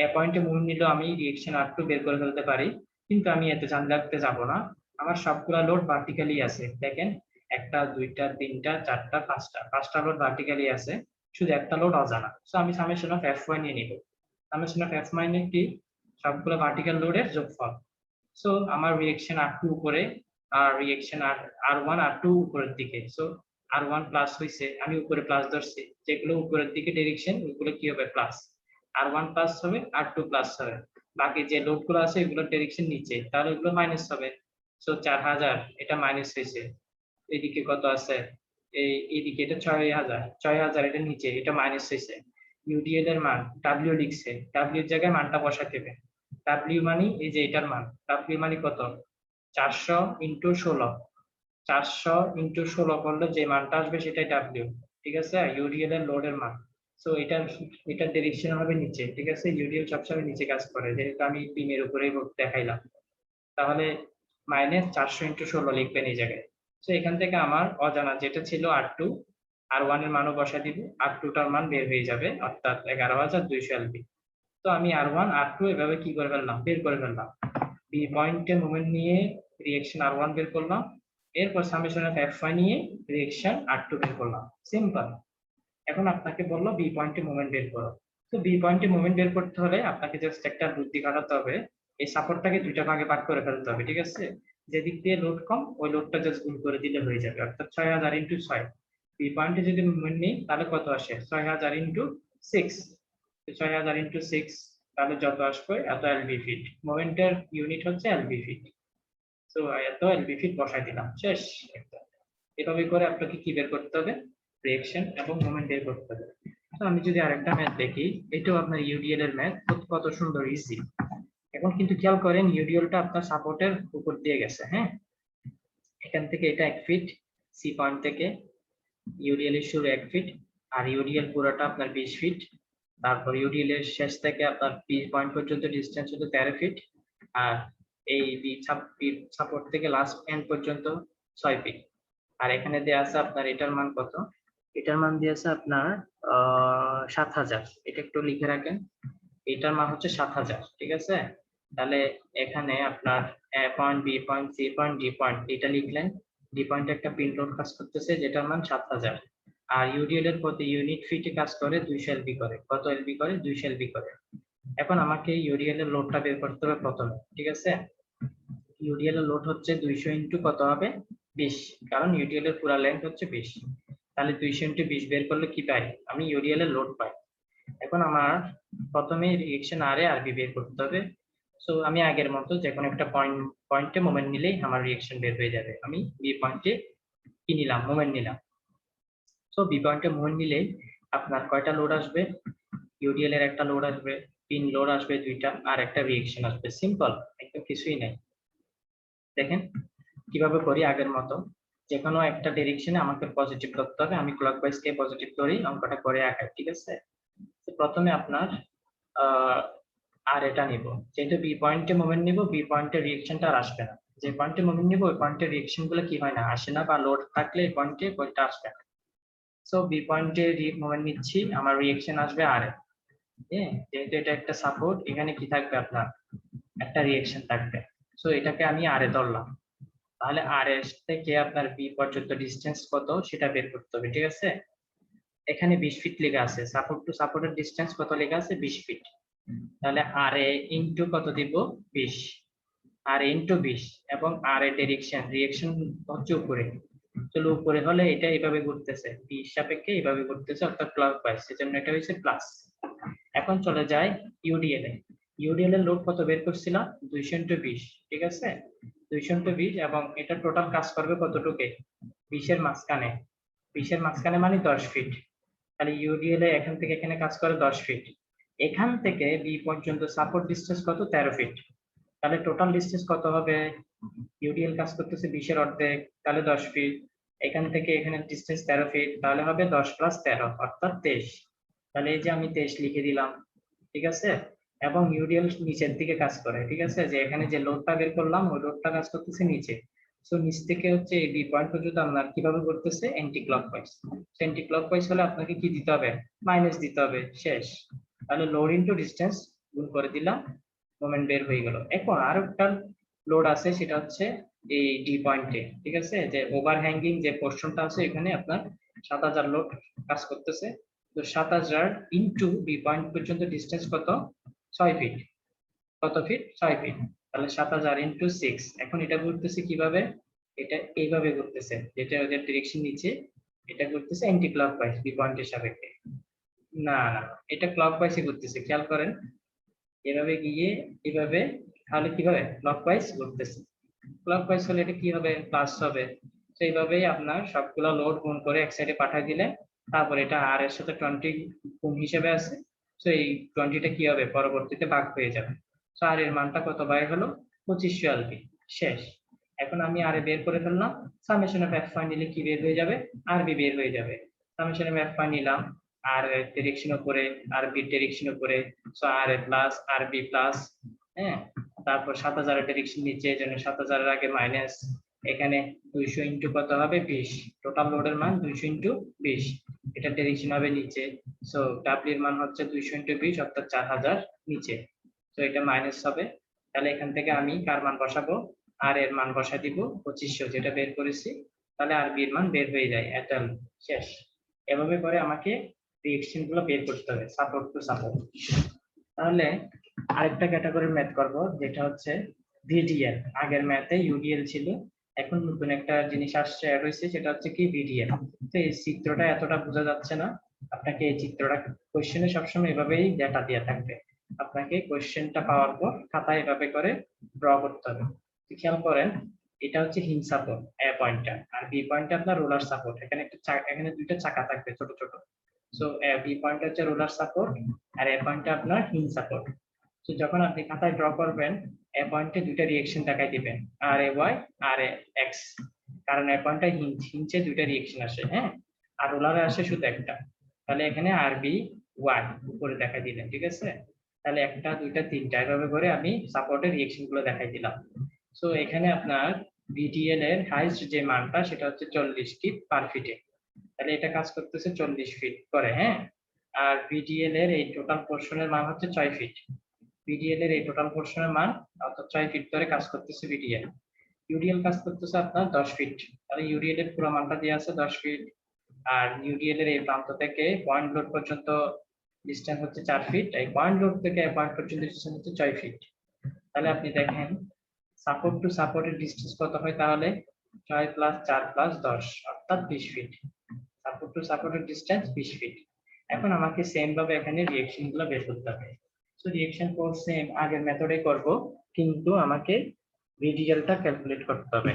এ পয়েন্টে মুভ নিলেও আমি রিঅ্যাকশন R2 বের করে ফেলতে পারি, কিন্তু আমি এত ঝামেলা করতে যাব না। আমার সবগুলা লোড ভার্টিক্যালি আছে, দেখেন, একটা, দুইটা, তিনটা, চারটা, পাঁচটা লোড ভার্টিক্যালি আছে, শুধু একটা লোড অজানা। সো আমি সামেশন অফ F1 নিয়ে নিব। সামেশন অফ F1 কি, সবগুলো ভার্টিক্যাল লোডের যোগফল। সো আমার রিঅ্যাকশন R2 উপরে, আর রিঅ্যাকশন R1 R2 উপরের দিকে। সো R1 প্লাস হইছে, আমি উপরে প্লাস ধরছি, যেগুলো উপরের দিকে ডিরেকশন ওগুলো কি হবে, প্লাস। R1 প্লাস হবে, R2 প্লাস হবে। বাকি যে লোড গুলো আছে এগুলোর ডিরেকশন নিচে, তাহলে এগুলো মাইনাস হবে। সো 4000 এটা মাইনাস হয়েছে, এদিকে কত আছে, এইদিকে এটা 6000 এটা নিচে, এটা মাইনাস হয়েছে। ইউডিএল এর মান ডাব্লিউ লিখছে, ডাব্লিউ এর জায়গায় মানটা বসাতে হবে। ডাব্লিউ মানে এই যে এটার মান, ডাব্লিউ মানে কত, 400 ইন্টু 16, 400 ইন্টু 16 করলে যে মানটা আসবে সেটাই ডাব্লিউ, ঠিক আছে, ইউডিএল এর লোডের মান। সো এটার ডিরেকশন হবে নিচে, ঠিক আছে, ইউডিএল সবসময় নিচে কাজ করে, যেহেতু আমি বিমের উপরেই দেখাইলাম। তাহলে মাইনাস 400 ইন্টু 16 লিখবেন এই জায়গায়। তো এখান থেকে আমার অজানা যেটা ছিল R2, R1 এর মানও বসা দিব, R2 টার মান বের হয়ে যাবে, অর্থাৎ 11200 এলভি। তো আমি R1 R2 এভাবে কি করে ফেললাম, বের করে ফেললাম। বি পয়েন্টে মোমেন্ট নিয়ে রিঅ্যাকশন R1 বের করলাম, এরপর সামেশন অফ F1 নিয়ে রিঅ্যাকশন R2 বের করলাম, সিম্পল। এখন আপনাকে বললো বি পয়েন্টে মোমেন্ট বের করো। তো বি পয়েন্টে মোমেন্ট বের করতে হলে আপনাকে জাস্ট একটা বুদ্ধি খাটাতে হবে, এই সাপোর্টটাকে দুইটা ভাগে ভাগ করে ফেলতে হবে, ঠিক আছে। যেদিক দিয়ে লোড কম ওই লোডটা জাস্ট গুণ করে দিলে হয়ে যাবে, অর্থাৎ 6000 ইন্টু 6। বি পয়েন্টে যদি মুভমেন্ট নেই তাহলে কত আসে, 6000 ইন্টু 6, 6000 ইন্টু 6, তাহলে যত আসবে এত এলবি ফিট, মোমেন্টের ইউনিট হচ্ছে এলবি ফিট। তো এত এলবি ফিট বসাই দিলাম, শেষ। এভাবে করে আপনাকে কি বের করতে হবে, রিঅ্যাকশন এবং মোমেন্ট বের করতে হবে। তো আমি যদি আরেকটা ম্যাথ দেখি, এটাও আপনার ইউডিএল এর ম্যাথ, কত সুন্দর ইজি। এখন কিন্তু খেয়াল করেন ইউডিএলটা আপনার সাপোর্টের উপর দিয়ে গেছে, হ্যাঁ, এখান থেকে এটা 1 ফিট, সি পয়েন্ট থেকে ইউডিএল এর শুরু 1 ফিট, আর ইউডিএল পুরোটা আপনার 20 ফিট, তারপর ইউডিএল এর শেষ থেকে আপনার বি পয়েন্ট পর্যন্ত ডিসটেন্স হলো 13 ফিট, আর এই বি সাপোর্ট থেকে লাস্ট এন্ড পর্যন্ত 6 ফিট। আর এখানে দেয়া আছে আপনার এটার মান কত, এটার মান দিয়েছে আপনার 7000, এটা একটু লিখে রাখেন, এটার মান হচ্ছে 7000, ঠিক আছে। তাহলে এখানে আপনার A point, B point, C point, D point, এটা লিখলেন। ডি পয়েন্টে একটা পিন লোড কাজ করতেছে যেটার মান 7000, আর ইউডিএল এর প্রতি ইউনিট ফিটে কাজ করে 200 এলবি করে। কত এলবি করে? 200 এলবি করে। এখন আমাকে ইউডিএল এর লোডটা বের করতে হবে প্রথমে, ঠিক আছে। ইউডিএল এর লোড হচ্ছে 200 ইনটু কত হবে? 20, কারণ ইউডিএল এর পুরো লেন্থ হচ্ছে 20। তাহলে 200 ইনটু 20 বের করলে কি পাই? আমি ইউডিএল এর লোড পাই। এখন আমার প্রথমে রিঅ্যাকশন আর এ আর বি বের করতে হবে। সো আমি আগের মতো যে কোনো একটা পয়েন্টে মোমেন্ট নিলেই আমার রিঅ্যাকশন বের হয়ে যাবে। আমি বি পয়েন্টে কি নিলাম? মোমেন্ট নিলাম। সো বি পয়েন্টে মোমেন্ট নিলেই আপনার কয়টা লোড আসবে? ইউডিএল এর একটা লোড আসবে, পিন লোড আসবে 2টা, আর একটা রিঅ্যাকশন আসবে। সিম্পল, একদম কিছুই নাই। দেখেন কিভাবে করি, আগের মতো যে কোনো একটা ডিরেকশনে আমাকে পজিটিভ করতে হবে। আমি ক্লকওয়াইজ কে পজিটিভ করি, অঙ্কটা করে আঁকাই, ঠিক আছে। তো প্রথমে আপনার আর এটা নিব, যেহেতু বি পয়েন্টে মোমেন্ট নিব, বি পয়েন্টের রিঅ্যাকশনটা আর আসবে না। যে পয়েন্টে মোমেন্ট নিব ওই পয়েন্টের রিঅ্যাকশন গুলো কি হয় না, আসে না, বা লোড থাকলে এই পয়েন্টে ওইটা আসবে না। সো বি পয়েন্টে মোমেন্ট নিচ্ছি, আমার রিঅ্যাকশন আসবে আর এ, হ্যাঁ, যেহেতু এটা একটা সাপোর্ট, এখানে কি থাকবে আপনার একটা রিঅ্যাকশন থাকবে। সো এটাকে আমি আর এ ধরলাম। তাহলে আর এস থেকে আপনার বি পর্যন্ত ডিসটেন্স কত সেটা বের করতে হবে, ঠিক আছে। এখানে 20 ফিট লেখা আছে, সাপোর্ট টু সাপোর্টের ডিসটেন্স কত লেখা আছে? 20 ফিট। তাহলে আর এ ইনটু কত দিব? 20, আর ইনটু 20, এবং আর এর রিঅ্যাকশন হচ্ছে উপরে। চলো উপরে হলে এটা এইভাবে ঘুরতেছে, বি সাপেক্ষে এইভাবে ঘুরতেছে, অর্থাৎ ক্লকওয়াইজ, সেজন্য এটা হচ্ছে প্লাস। এখন চলে যায় ইউডিএল এ। ইউডিএল এর লোড কত বের করছিলাম? 200 ইনটু 20, ঠিক আছে। 200 ইনটু 20, এবং এটা টোটাল কাজ করবে কতটুকু? 20 এর মাঝখানে। 20 এর মাঝখানে মানে 10 ফিট। তাহলে ইউডিএল এ এখান থেকে এখানে কাজ করে 10 ফিট। এখান থেকে বি পর্যন্ত সাপোর্ট ডিসটেন্স কত? 13 ফিট। তাহলে টোটাল ডিসটেন্স কত হবে? ইউডিএল কাজ করতেছে 20 এর অর্ধেক, তাহলে 10 ফিট। এখান থেকে এখানে ডিসটেন্স 13 ফিট, তাহলে হবে 10 প্লাস 13 অর্থাৎ 23। তাহলে এই যে আমি 23 লিখে দিলাম, ঠিক আছে। এবং ইউডিএল নিচের দিকে কাজ করে, ঠিক আছে, যে এখানে যে লোডটা বের করলাম ওই লোডটা কাজ করতেছে নিচে। সো নিচ থেকে হচ্ছে এই বি পয়েন্ট পর্যন্ত আপনার কিভাবে করতেছে? Anti clockwise. অ্যান্টি ক্লকওয়াইজ হলে আপনাকে কি দিতে হবে? মাইনাস দিতে হবে, শেষ। তাহলে লোড ইনটু ডিসটেন্স গুণ করে দিলাম, মোমেন্ট বের হয়ে গেল। এখন আর একটা লোড আছে, সেটা হচ্ছে এই ডি পয়েন্টে, ঠিক আছে, যে ওভারহ্যাঙ্গিং যে পোর্শনটা আছে এখানে আপনার 7000 লোড কাজ করতেছে। তো 7000 ইনটু বি পয়েন্ট পর্যন্ত ডিসটেন্স কত? 6 ফিট। কত ফিট? 6 ফিট। তাহলে 7000 ইনটু 6। এখন এটা ঘুরতেছে কিভাবে? এটা এইভাবে ঘুরতেছে, যেটা ওদের ডিরেকশন নিচে, এটা ঘুরতেছে অ্যান্টি ক্লকওয়াইজ বি পয়েন্টের সাপেক্ষে। না না, এটা ক্লকওয়াইজে ঘুরতেছে, খেয়াল করেন। এভাবে গিয়ে এভাবে, তাহলে কিভাবে? ক্লকওয়াইজ ঘুরতেছে। ক্লকওয়াইজ হলে এটা কি হবে? প্লাস হবে। তো এইভাবেই আপনার সবগুলা লোড গুণ করে এক সাইডে পাঠিয়ে দিলে, তারপর এটা আর এর সাথে 20 গুণ হিসেবে আছে। তো এই 20টা কি হবে? পরবর্তীতে ভাগ হয়ে যাবে। তো আর এর মানটা কত বাইর হলো? 2500 এলবি। শেষ। এখন আমি আর এ বের করে ফেললাম। সামেশন অফ এফ নিলে কি বের হয়ে যাবে? আর বি বের হয়ে যাবে। সামেশন অফ এফ নিলাম, আর ডিরেকশন উপরে, আর বি ডিরেকশন উপরে, সো আর এ প্লাস আর বি প্লাস, হ্যাঁ। তারপর 7000 এর ডিরেকশন নিচে, এই জন্য 7000 এর আগে মাইনাস। এখানে 200 ইনটু কত হবে? 20। টোটাল লোডের মান 200 ইনটু 20, এটা ডিরেকশন হবে নিচে। সো ডাব্লিউ এর মান হচ্ছে 200 ইনটু 20 অর্থাৎ 4000 নিচে। তো এটা মাইনাস হবে। তাহলে এখান থেকে আমি কার মান বসাবো? আর এর মান বসা দিব 2500, যেটা বের করেছি। তাহলে আর বি এর মান বের হয়ে যায়, এটাল। শেষ। এভাবে করে আমাকে রিঅ্যাকশন গুলো বের করতে হবে, সাপোর্ট টু সাপোর্ট। তাহলে আরেকটা ক্যাটাগরির ম্যাথ করব, যেটা হচ্ছে ভিডিএল। আগের ম্যাথে ইউডিএল ছিল, এখন নতুন একটা জিনিস আসছে অ্যাড হয়েছে, সেটা হচ্ছে কি ভিডিএল। তো এই চিত্রটা এতটা বোঝা যাচ্ছে না, আপনাকে এই চিত্রটা কোশ্চেনে সবসময় এভাবেই ডেটা দিয়ে থাকবে। আপনাকে কোশ্চেনটা পাওয়ার পর খাতায় এভাবে করে ড্র করতে হবে। খেয়াল করেন, এটা হচ্ছে হিঞ্জ সাপোর্ট এ পয়েন্টটা, আর বি পয়েন্টটা আপনার রোলার সাপোর্ট। এখানে একটা এখানে দুইটা চাকা থাকবে ছোট ছোট। সো বি পয়েন্ট হচ্ছে রোলার সাপোর্ট আর এ পয়েন্টটা আপনার হিঞ্জ সাপোর্ট। তো যখন আপনি খাতায় ড্র করবেন এ পয়েন্টে দুইটা রিঅ্যাকশন দেখাই দিবেন, আর A Y R A x, কারণ এ পয়েন্টটা হিঞ্জে দুইটা রিঅ্যাকশন আসে, হ্যাঁ, আর রোলারে আসে শুধু একটা। তাহলে এখানে আর বি ওয়াই উপরে দেখাই দিলেন, ঠিক আছে। তাহলে একটা দুইটা তিনটা এভাবে করে আমি সাপোর্টের রিঅ্যাকশন গুলো দেখাই দিলাম। সো এখানে আপনার ভিডিএল এর হাইস্ট যে মানটা সেটা হচ্ছে 40 ফিট পার ফিটে, তাহলে এটা কাজ করতেছে 40 ফিট করে, হ্যাঁ। আর ভিডিএল এর এই টোটাল পোর্শনের মান হচ্ছে 6 ফিট। ভিডিএল এর এই টোটাল পোর্শনের মান অর্থাৎ 6 ফিট ধরে কাজ করতেছে ভিডিএল। ইউডিএল কাজ করতেছে আপনার 10 ফিট, তাহলে ইউডিএল এর পুরো মানটা দেওয়া আছে 10 ফিট। আর ইউডিএল এর এই প্রান্ত থেকে পয়েন্ট লোড পর্যন্ত ডিসটেন্স হচ্ছে 4 ফিট, এই পয়েন্ট লোড থেকে পয়েন্ট পর্যন্ত ডিসটেন্স হচ্ছে 6 ফিট। তাহলে আপনি দেখেন সাপোর্ট টু সাপোর্টের ডিসটেন্স কত হয়, তাহলে 6 প্লাস 4 প্লাস 10 অর্থাৎ 20 ফিট। সাপোর্ট টু সাপোর্টের ডিসটেন্স 20 ফিট। এখন আমাকে সেম ভাবে এখানে রিঅ্যাকশন গুলো বের করতে হবে। সো রিঅ্যাকশন ফোর্স সেম আগের মেথডে করব, কিন্তু আমাকে ভিডিএলটা ক্যালকুলেট করতে হবে।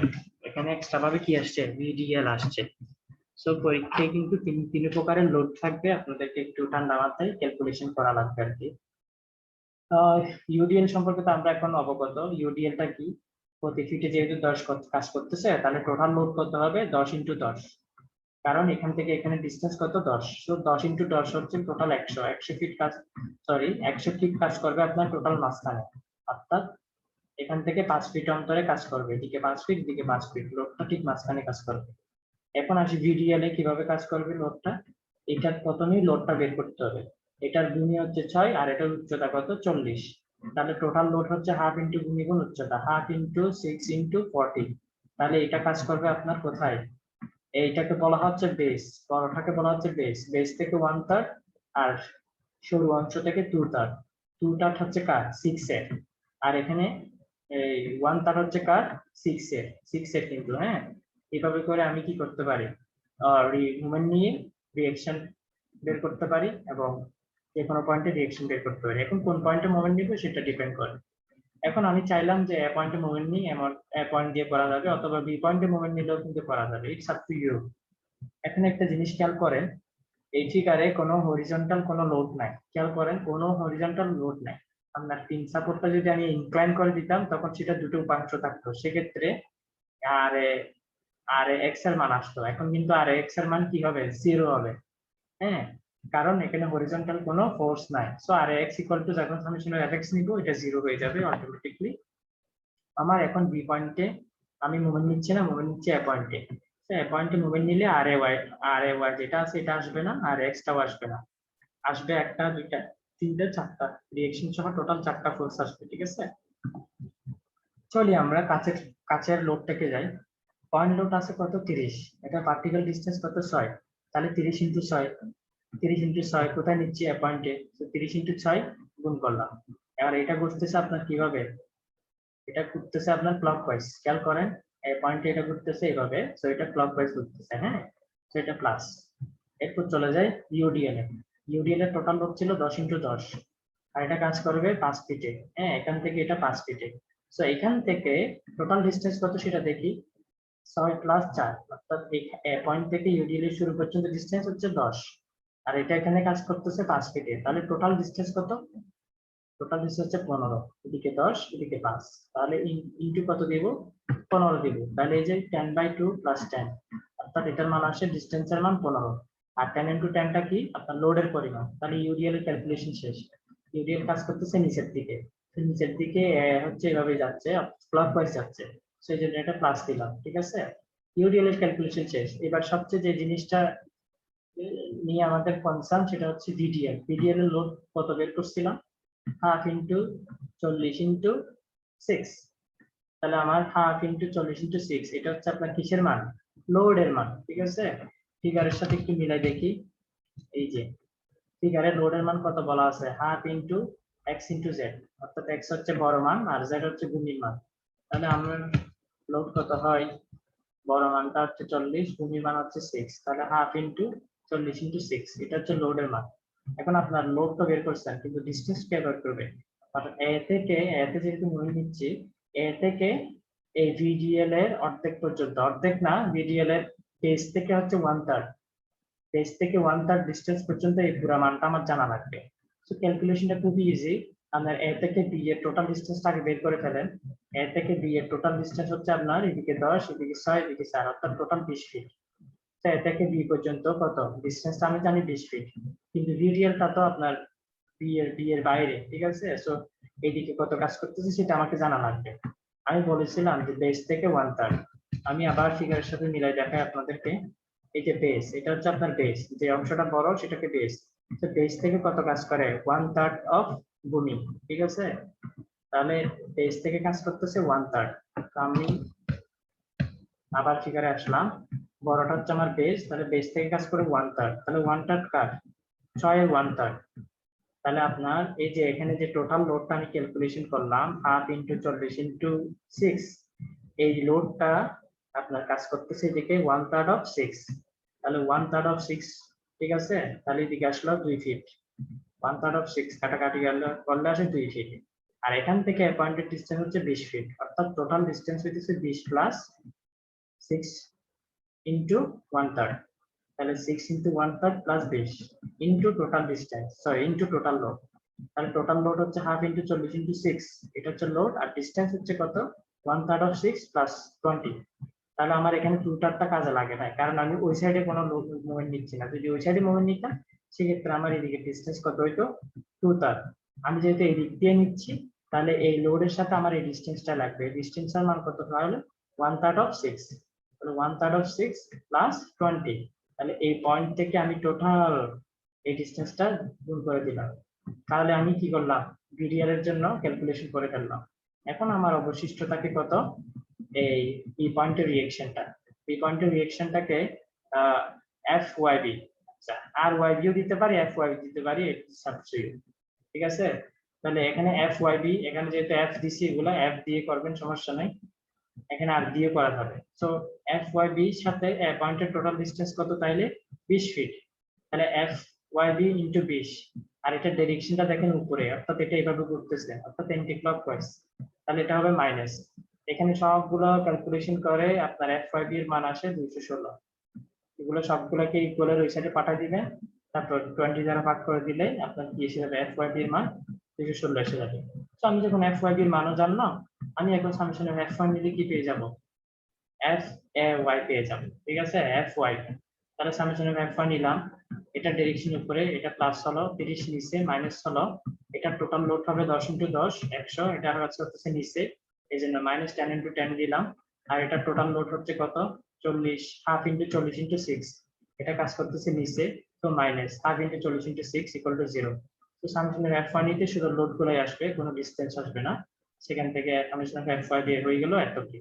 এখানে এক্সট্রা ভাবে কি আসছে, ভিডিএল আসছে। সো পরীক্ষায় কিন্তু তিন প্রকারের লোড থাকবে, আপনাদেরকে একটু ঠান্ডা মাথায় ক্যালকুলেশন করা লাগবে আর কি। ইউডিএল সম্পর্কে তো আমরা এখন অবগত। ইউডিএলটা কি, প্রতি ফিটে যেহেতু 10 কাজ করতেছে, তাহলে টোটাল লোড কত হবে 10 ইন্টু 10, কারণ এখান থেকে এখানে ডিসটেন্স কত 10, তো 10 ইন্টু 10 হচ্ছে টোটাল 100 ফিট কাজ, সরি 100 ফিট কাজ করবে আপনার টোটাল মাঝখানে, অর্থাৎ এখান থেকে 5 ফিট অন্তরে কাজ করবে, এদিকে 5 ফিট এদিকে 5 ফিট, লোডটা ঠিক মাঝখানে কাজ করবে। এখন আসি ভিডিএল এ কিভাবে কাজ করবে লোডটা। এটার প্রথমেই লোডটা বের করতে হবে। এটার ভূমি হচ্ছে 6 আর এটার উচ্চতা কত 40, তাহলে টোটাল লোড হচ্ছে হাফ ইন্টু ভূমি গুণ উচ্চতা, হাফ ইন্টু 6 ইন্টু 40। তাহলে এটা কাজ করবে আপনার কোথায়, এইটাকে বলা হচ্ছে বেস, বড়টাকে বলা হচ্ছে বেস, বেস থেকে 1/3 আর সরু অংশ থেকে 2/3, 2/3 হচ্ছে কার 6 এর, আর এখানে এই 1/3 হচ্ছে কার 6 এর, 6 এর কিন্তু, হ্যাঁ। এইভাবে করে আমি কি করতে পারি, মোমেন্ট নিয়ে রিঅ্যাকশন বের করতে পারি এবং যে কোনো পয়েন্টে রিঅ্যাকশন বের করতে পারি। এখন কোন পয়েন্টে মোমেন্ট নিব সেটা ডিপেন্ড করে। এখন আমি চাইলাম যে এ পয়েন্টে মোমেন্ট নিই, এমন এ পয়েন্ট দিয়ে করা যাবে, অথবা বি পয়েন্টে মোমেন্ট নিলেও কিন্তু করা যাবে, ইটস আপ টু ইউ। এখন একটা জিনিস খেয়াল করেন, এই ফিগারে কোনো হরিজন্টাল কোনো লোড নাই, খেয়াল করেন কোনো হরিজন্টাল লোড নাই। আপনার তিন সাপোর্টটা যদি আমি ইনক্লাইন করে দিতাম তখন সেটা দুটো উপাংশ থাকতো, সেক্ষেত্রে আর আর এক্স এর মান আসতো। এখন কিন্তু আর এক্স এর মান কি হবে, 0 হবে, হ্যাঁ, কারণ এখানে হরিজন্টাল কোনো ফোর্স নাই। So R x equal to যখন সামেশন অফ এক্স নিব এটা 0 হয়ে যাবে অটোমেটিকলি। আমার এখন বি পয়েন্টে আমি মোমেন্ট নিচ্ছি না, মোমেন্ট নিচ্ছি এ পয়েন্টে। এ পয়েন্টে মোমেন্ট নিলে আর এ ওয়াই যেটা আছে এটা আসবে না, আর এক্সটাও আসবে না, আসবে একটা দুইটা তিনটা চারটা রিঅ্যাকশন সহ টোটাল 4টা ফোর্স আসবে, ঠিক আছে। চলি আমরা কাছের কাছের লোডটাকে যাই। পয়েন্ট লোড আছে কত 30, এটা পার্টিকেল ডিসটেন্স কত 6, তাহলে 30 ইন্টু 6, 30 ইন্টু 6 কোথায় নিচ্ছি এ পয়েন্টে, তো 30 ইন্টু 6 গুণ করলাম। এবার এটা ঘুরতেছে আপনার কিভাবে, এটা ঘুরতেছে আপনার ক্লকওয়াইজ, খেয়াল করেন এই পয়েন্টে এটা ঘুরতেছে এইভাবে, সো এটা ক্লকওয়াইজ ঘুরতেছে, হ্যাঁ, সো এটা প্লাস। এরপর চলে যায় ইউডিএল এ, ইউডিএল এর টোটাল লোড ছিল 10 ইন্টু 10, আর এটা কাজ করবে 5 ফিটে, হ্যাঁ, এখান থেকে এটা 5 ফিটে। সো এখান থেকে টোটাল ডিসটেন্স কত সেটা দেখি, 6 প্লাস 4, অর্থাৎ এই পয়েন্ট থেকে ইউডিএল এর শুরু পর্যন্ত ডিসটেন্স হচ্ছে 10, আর এটা এখানে কাজ করতেছে 5 ফিটে, তাহলে টোটাল ডিসটেন্স কত, টোটাল ডিসটেন্স হচ্ছে 15, এদিকে 10 এদিকে 5, তাহলে ইনটু কত দেব 15 দেব, তাহলে এই যে 10/2 প্লাস 10, অর্থাৎ এটার মান আসে ডিসটেন্সের মান 15, আর 10 ইনটু 10টা কি আপনার লোডের পরিমাণ, তাহলে ইউডিএল এর ক্যালকুলেশন শেষ। ইউডিএল কাজ করতেছে নিচের দিকে, তো নিচের দিকে হচ্ছে এভাবে যাচ্ছে, ক্লকওয়াইজ যাচ্ছে, সেই জন্য এটা প্লাস দিলাম, ঠিক আছে। ইউডিএল এর ক্যালকুলেশন শেষ। এবার সবচেয়ে যে জিনিসটা নিয়ে আমাদের কনসার্ন সেটা হচ্ছে ভিডিএল, ভিডিএল এর লোড কত বের করছিলাম, হাফ ইন্টু 40 ইন্টু 6, তাহলে আমার হাফ ইন্টু 40 ইন্টু 6 এটা হচ্ছে আপনার কিসের মান, লোডের মান, ঠিক আছে। ফিগারের সাথে একটু মিলাই দেখি, এই যে ফিগারে লোডের মান কত বলা আছে, half into x into Z, অর্থাৎ এক্স হচ্ছে বড় মান আর জেড হচ্ছে ভূমির মান। তাহলে আমার লোড কত হয়, বড় মানটা হচ্ছে 40, ভূমির মান হচ্ছে 6, তাহলে হাফ ইন্টু 40 ইন্টু 6 এটা হচ্ছে লোডের মান। এখন আপনার লোড তো বের করছেন, কিন্তু ডিসটেন্স কে বের করবে, অর্থাৎ এতে যেহেতু মনে নিচ্ছি এ থেকে এই ভিডিএল এর অর্ধেক পর্যন্ত, অর্ধেক না, ভিডিএল এর বেস থেকে হচ্ছে 1/3, বেস থেকে 1/3 ডিস্টেন্স পর্যন্ত এই পুরো মানটা আমার জানা লাগবে। সো ক্যালকুলেশনটা খুবই ইজি। আপনার এ থেকে বি এর টোটাল ডিস্টেন্সটা আগে বের করে ফেলেন। এ থেকে বি এর টোটাল ডিস্টেন্স হচ্ছে আপনার এদিকে 10, এদিকে 6, এদিকে 4, অর্থাৎ টোটাল 20 ফিট। তো এ থেকে বি পর্যন্ত কত ডিস্টেন্সটা আমি জানি 20 ফিট, কিন্তু রিডিয়ালটা তো আপনার বি এর বাইরে, ঠিক আছে? সো এইদিকে কত কাজ করতেছে সেটা আমাকে জানা লাগবে। আমি বলেছিলাম যে বেস থেকে 1/3। আমি আবার ফিগারের সাথে মিলাই দেখাই আপনাদেরকে। এই যে বেস, এটা হচ্ছে আপনার বেস, যে অংশটা বড় সেটাকে বেস। তো বেস থেকে কত কাজ করে 1/3 অফ ভূমি, ঠিক আছে? তাহলে বেস থেকে কাজ করতেছে 1/3। আমি আবার ফিগারে আসলাম, বড়টা হচ্ছে আমার বেস, তাহলে বেস থেকে কাজ করে 1/3, তাহলে 1/3 কার 6 এর 1/3। তাহলে আপনার এই যে এখানে যে টোটাল লোডটা আমি ক্যালকুলেশন করলাম 1/2 × 40 × 6, এই লোডটা আপনার কাজ করতেছে এদিকে 1/3 অফ 6, তাহলে 1/3 অফ 6, ঠিক আছে? তাহলে এদিকে আসলো 2 ফিট। 1/3 অফ 6 কাটাকাটি করলে আসে 2 ফিট। আর এখান থেকে পয়েন্টের ডিসটেন্স হচ্ছে 20 ফিট, অর্থাৎ টোটাল ডিসটেন্স হইতেছে 20 প্লাস 6 ইন্টু 1/3। তাহলে 6 into 1/3 plus 20 into total distance, sorry into total load. তাহলে টোটাল লোড হচ্ছে 1/2 × 40 × 6, এটা হচ্ছে লোড, আর ডিসটেন্স হচ্ছে কত 1/3 অফ 6 প্লাস 20। তাহলে আমার এখানে 2/3টা কাজে লাগে না, কারণ আমি ওই সাইডে কোনো মুভমেন্ট নিচ্ছি না। যদি ওই সাইডে মুভমেন্ট নিতাম সেক্ষেত্রে আমার এদিকে ডিসটেন্স কত হইতো 2/3। আমি যেহেতু এই দিক দিয়ে নিচ্ছি, তাহলে এই লোডের সাথে আমার এই ডিসটেন্সটা লাগবে। ডিসটেন্সের মান কত হলো 1/3 অফ 6, তাহলে 1/3 অফ 6 প্লাস 20। তাহলে এই পয়েন্ট থেকে আমি টোটাল এই ডিসটেন্সটা গুণ করে দিলাম। তাহলে আমি কি করলাম ভিডিআর এর জন্য ক্যালকুলেশন করে ফেললাম। এখন আমার অবশিষ্ট থাকে কত এই পি পয়েন্টের রিঅ্যাকশনটা। পি পয়েন্টের রিঅ্যাকশনটাকে এফ ওয়াই বি, আচ্ছা আর ওয়াই বিও দিতে পারি, এফ ওয়াই বি দিতে পারি, ঠিক আছে? তাহলে এখানে এফ ওয়াই বি, এখানে যেহেতু এফ দিছি এগুলা এফ দিয়ে করবেন, সমস্যা নাই, এখানে আর দিয়ে করা যাবে। সো এফ ওয়াই বি সাথে পয়েন্টের টোটাল ডিসটেন্স কত তাইলে 20 ফিট। তাহলে এফ ওয়াই বি ইন্টু 20, আর এটা ডাইরেকশনটা দেখেন উপরে, অর্থাৎ এটা এইভাবে ঘুরতেছে, অর্থাৎ অ্যান্টি ক্লকওয়াইজ। তাহলে এটা হবে মাইনাস। এখানে সবগুলো ক্যালকুলেশন করে আপনার এফ ওয়াই বি এর মান আসে 216। এগুলো সবগুলোকে ইকুয়ালের ওই সাইডে পাঠিয়ে দিবেন, তারপর 20 দ্বারা ভাগ করে দিলে আপনার কি এসে যাবে এফ ওয়াই বি এর মান 216 এসে যাবে। তো আমি যখন এফ ওয়াই বি এর মানও জানলাম, আমি এখন সামেশন অফ এফ ওয়াই নিলে কি পেয়ে যাব এফ এ ওয়াই পেয়ে যাব, ঠিক আছে? এফ ওয়াই, তাহলে সামেশন অফ এফ ওয়াই নিলাম, এটা ডাইরেকশন উপরে, এটা প্লাস হলো 30 নিচে, মাইনাস হলো এটা টোটাল লোড হবে 10 × 10 100, এটা হচ্ছে নিচে, এই জন্য মাইনাস 10 × 10 দিলাম। আর এটা টোটাল লোড হচ্ছে কত 40, 1/2 × 40 × 6, এটা কাজ করতেছে নিচে, তো মাইনাস 1/2 × 40 × 6 = 0। তো সামেশন অফ এফ ওয়াই নিতে শুধু লোড গুলাই আসবে, কোনো ডিসটেন্স আসবে না, সেখান থেকে সামেশন অফ এফ ওয়াই বের হয়ে গেল এত কি।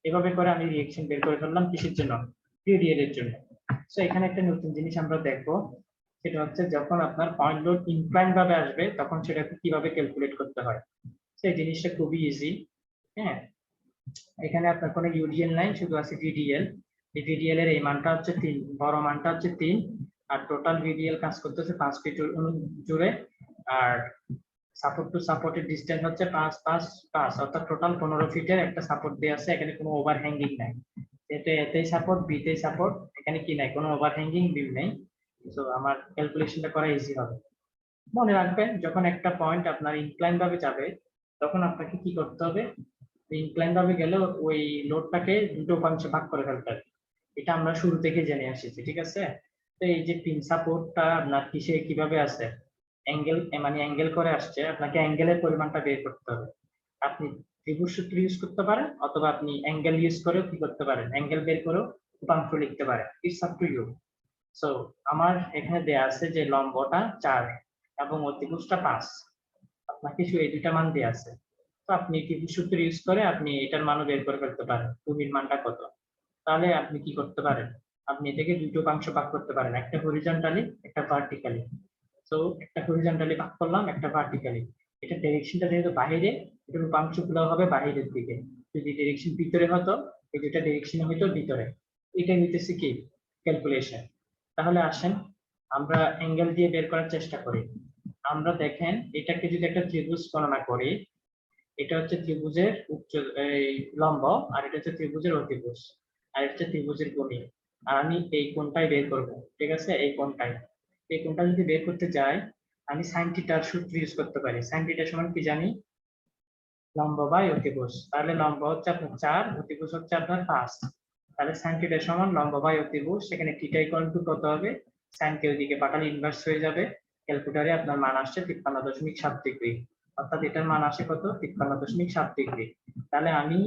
এভাবে করে আমি রিঅ্যাকশন বের করে ফেললাম কিসের জন্য পিডিএল এর জন্য। সো এখানে একটা নতুন জিনিস আমরা দেখবো, সেটা হচ্ছে যখন আপনার পয়েন্ট লোড ইনক্লাইন ভাবে আসবে তখন সেটাকে কিভাবে ক্যালকুলেট করতে হয়। সেই জিনিসটা খুবই ইজি। হ্যাঁ, এখানে আপনার কোনো ইউডিএল নাই, শুধু আছে ভিডিএল। এই ভিডিএল এর এই মানটা হচ্ছে 3, বড় মানটা হচ্ছে 3, আর টোটাল ভিডিএল কাজ করতেছে 5 ফিট জুড়ে, আর সাপোর্ট টু সাপোর্টের ডিসটেন্স হচ্ছে 5 5 5, অর্থাৎ টোটাল 15 ফিটের একটা সাপোর্ট দেওয়া আছে। এখানে কোনো ওভারহ্যাঙ্গিং নাই, এতেই সাপোর্ট বিতেই সাপোর্ট, এখানে কি নাই কোনো ওভারহ্যাঙ্গিং বিম নেই। তো আমার ক্যালকুলেশনটা করা ইজি হবে। মনে রাখবেন যখন একটা পয়েন্ট আপনার ইনক্লাইন ভাবে যাবে তখন আপনাকে কি করতে হবে, ইনক্লাইন ভাবে গেলে ওই লোডটাকে দুটো অংশে ভাগ করে ফেলতে হবে। এটা আমরা শুরু থেকে জেনে আসছি, ঠিক আছে? তো এই যে পিন সাপোর্টটা আপনার কিসে কিভাবে আছে অ্যাঙ্গেল, মানে অ্যাঙ্গেল করে আসছে, আপনাকে অ্যাঙ্গেলের পরিমাণটা বের করতে হবে। আপনি ত্রিভুজ সূত্র ইউজ করতে পারেন, অথবা আপনি অ্যাঙ্গেল ইউজ করেও কি করতে পারেন, অ্যাঙ্গেল বের করেও উপাংশ লিখতে পারেন, it's up to you. So আমার এখানে দেয়া আছে যে লম্বটা 4 এবং অতিভুজটা 5, আপনাকে শুধু এই দুইটা মান দেয়া আছে। তো আপনি ত্রিভুজ সূত্র ইউজ করে আপনি এটার মানও বের করে ফেলতে পারেন, ভূমির মানটা কত। তাহলে আপনি কি করতে পারেন, আপনি এটাকে দুটো অংশ ভাগ করতে পারেন, একটা হরিজন্টালি একটা ভার্টিক্যালি। সো একটা হরিজন্টালি ভাগ করলাম, একটা ভার্টিক্যালি। এটা ডাইরেকশনটা যেহেতু বাইরে, এটার উপাংশগুলো হবে বাইরের দিকে। যদি ডাইরেকশন ভিতরে হতো, এই দুটা ডাইরেকশন হইতো ভিতরে। এটাই হইতেছে কি ক্যালকুলেশন। তাহলে আসেন আমরা অ্যাঙ্গেল দিয়ে বের করার চেষ্টা করি। আমরা দেখেন এটাকে যদি একটা ত্রিভুজ গণনা করি, এটা হচ্ছে ত্রিভুজের এই লম্ব, আর এটা হচ্ছে ত্রিভুজের অতিভুজ, আর এটা হচ্ছে ত্রিভুজের ভূমি। আর আমি এই কোণটাই বের করব, ঠিক আছে? এই কোণটা যদি বের করতে যাই, আমি sin থিটার সূত্র ইউজ করতে পারি। sin থিটা সমান কি জানি? লম্ব বাই অতিভুজ। তাহলে লম্ব হচ্ছে আপনার 4, অতিভুজ হচ্ছে আপনার 5। তাহলে sin থিটা সমান লম্ব বাই অতিভুজ। সেখানে থিটা ইকুয়াল টু কত হবে? sin কে ওইদিকে পাঠালে ইনভার্স হয়ে যাবে। ক্যালকুলেটরে আপনার মান আসছে 53.7 ডিগ্রি। অর্থাৎ এটার মান আসে কত? 53.7 ডিগ্রি। তাহলে আমি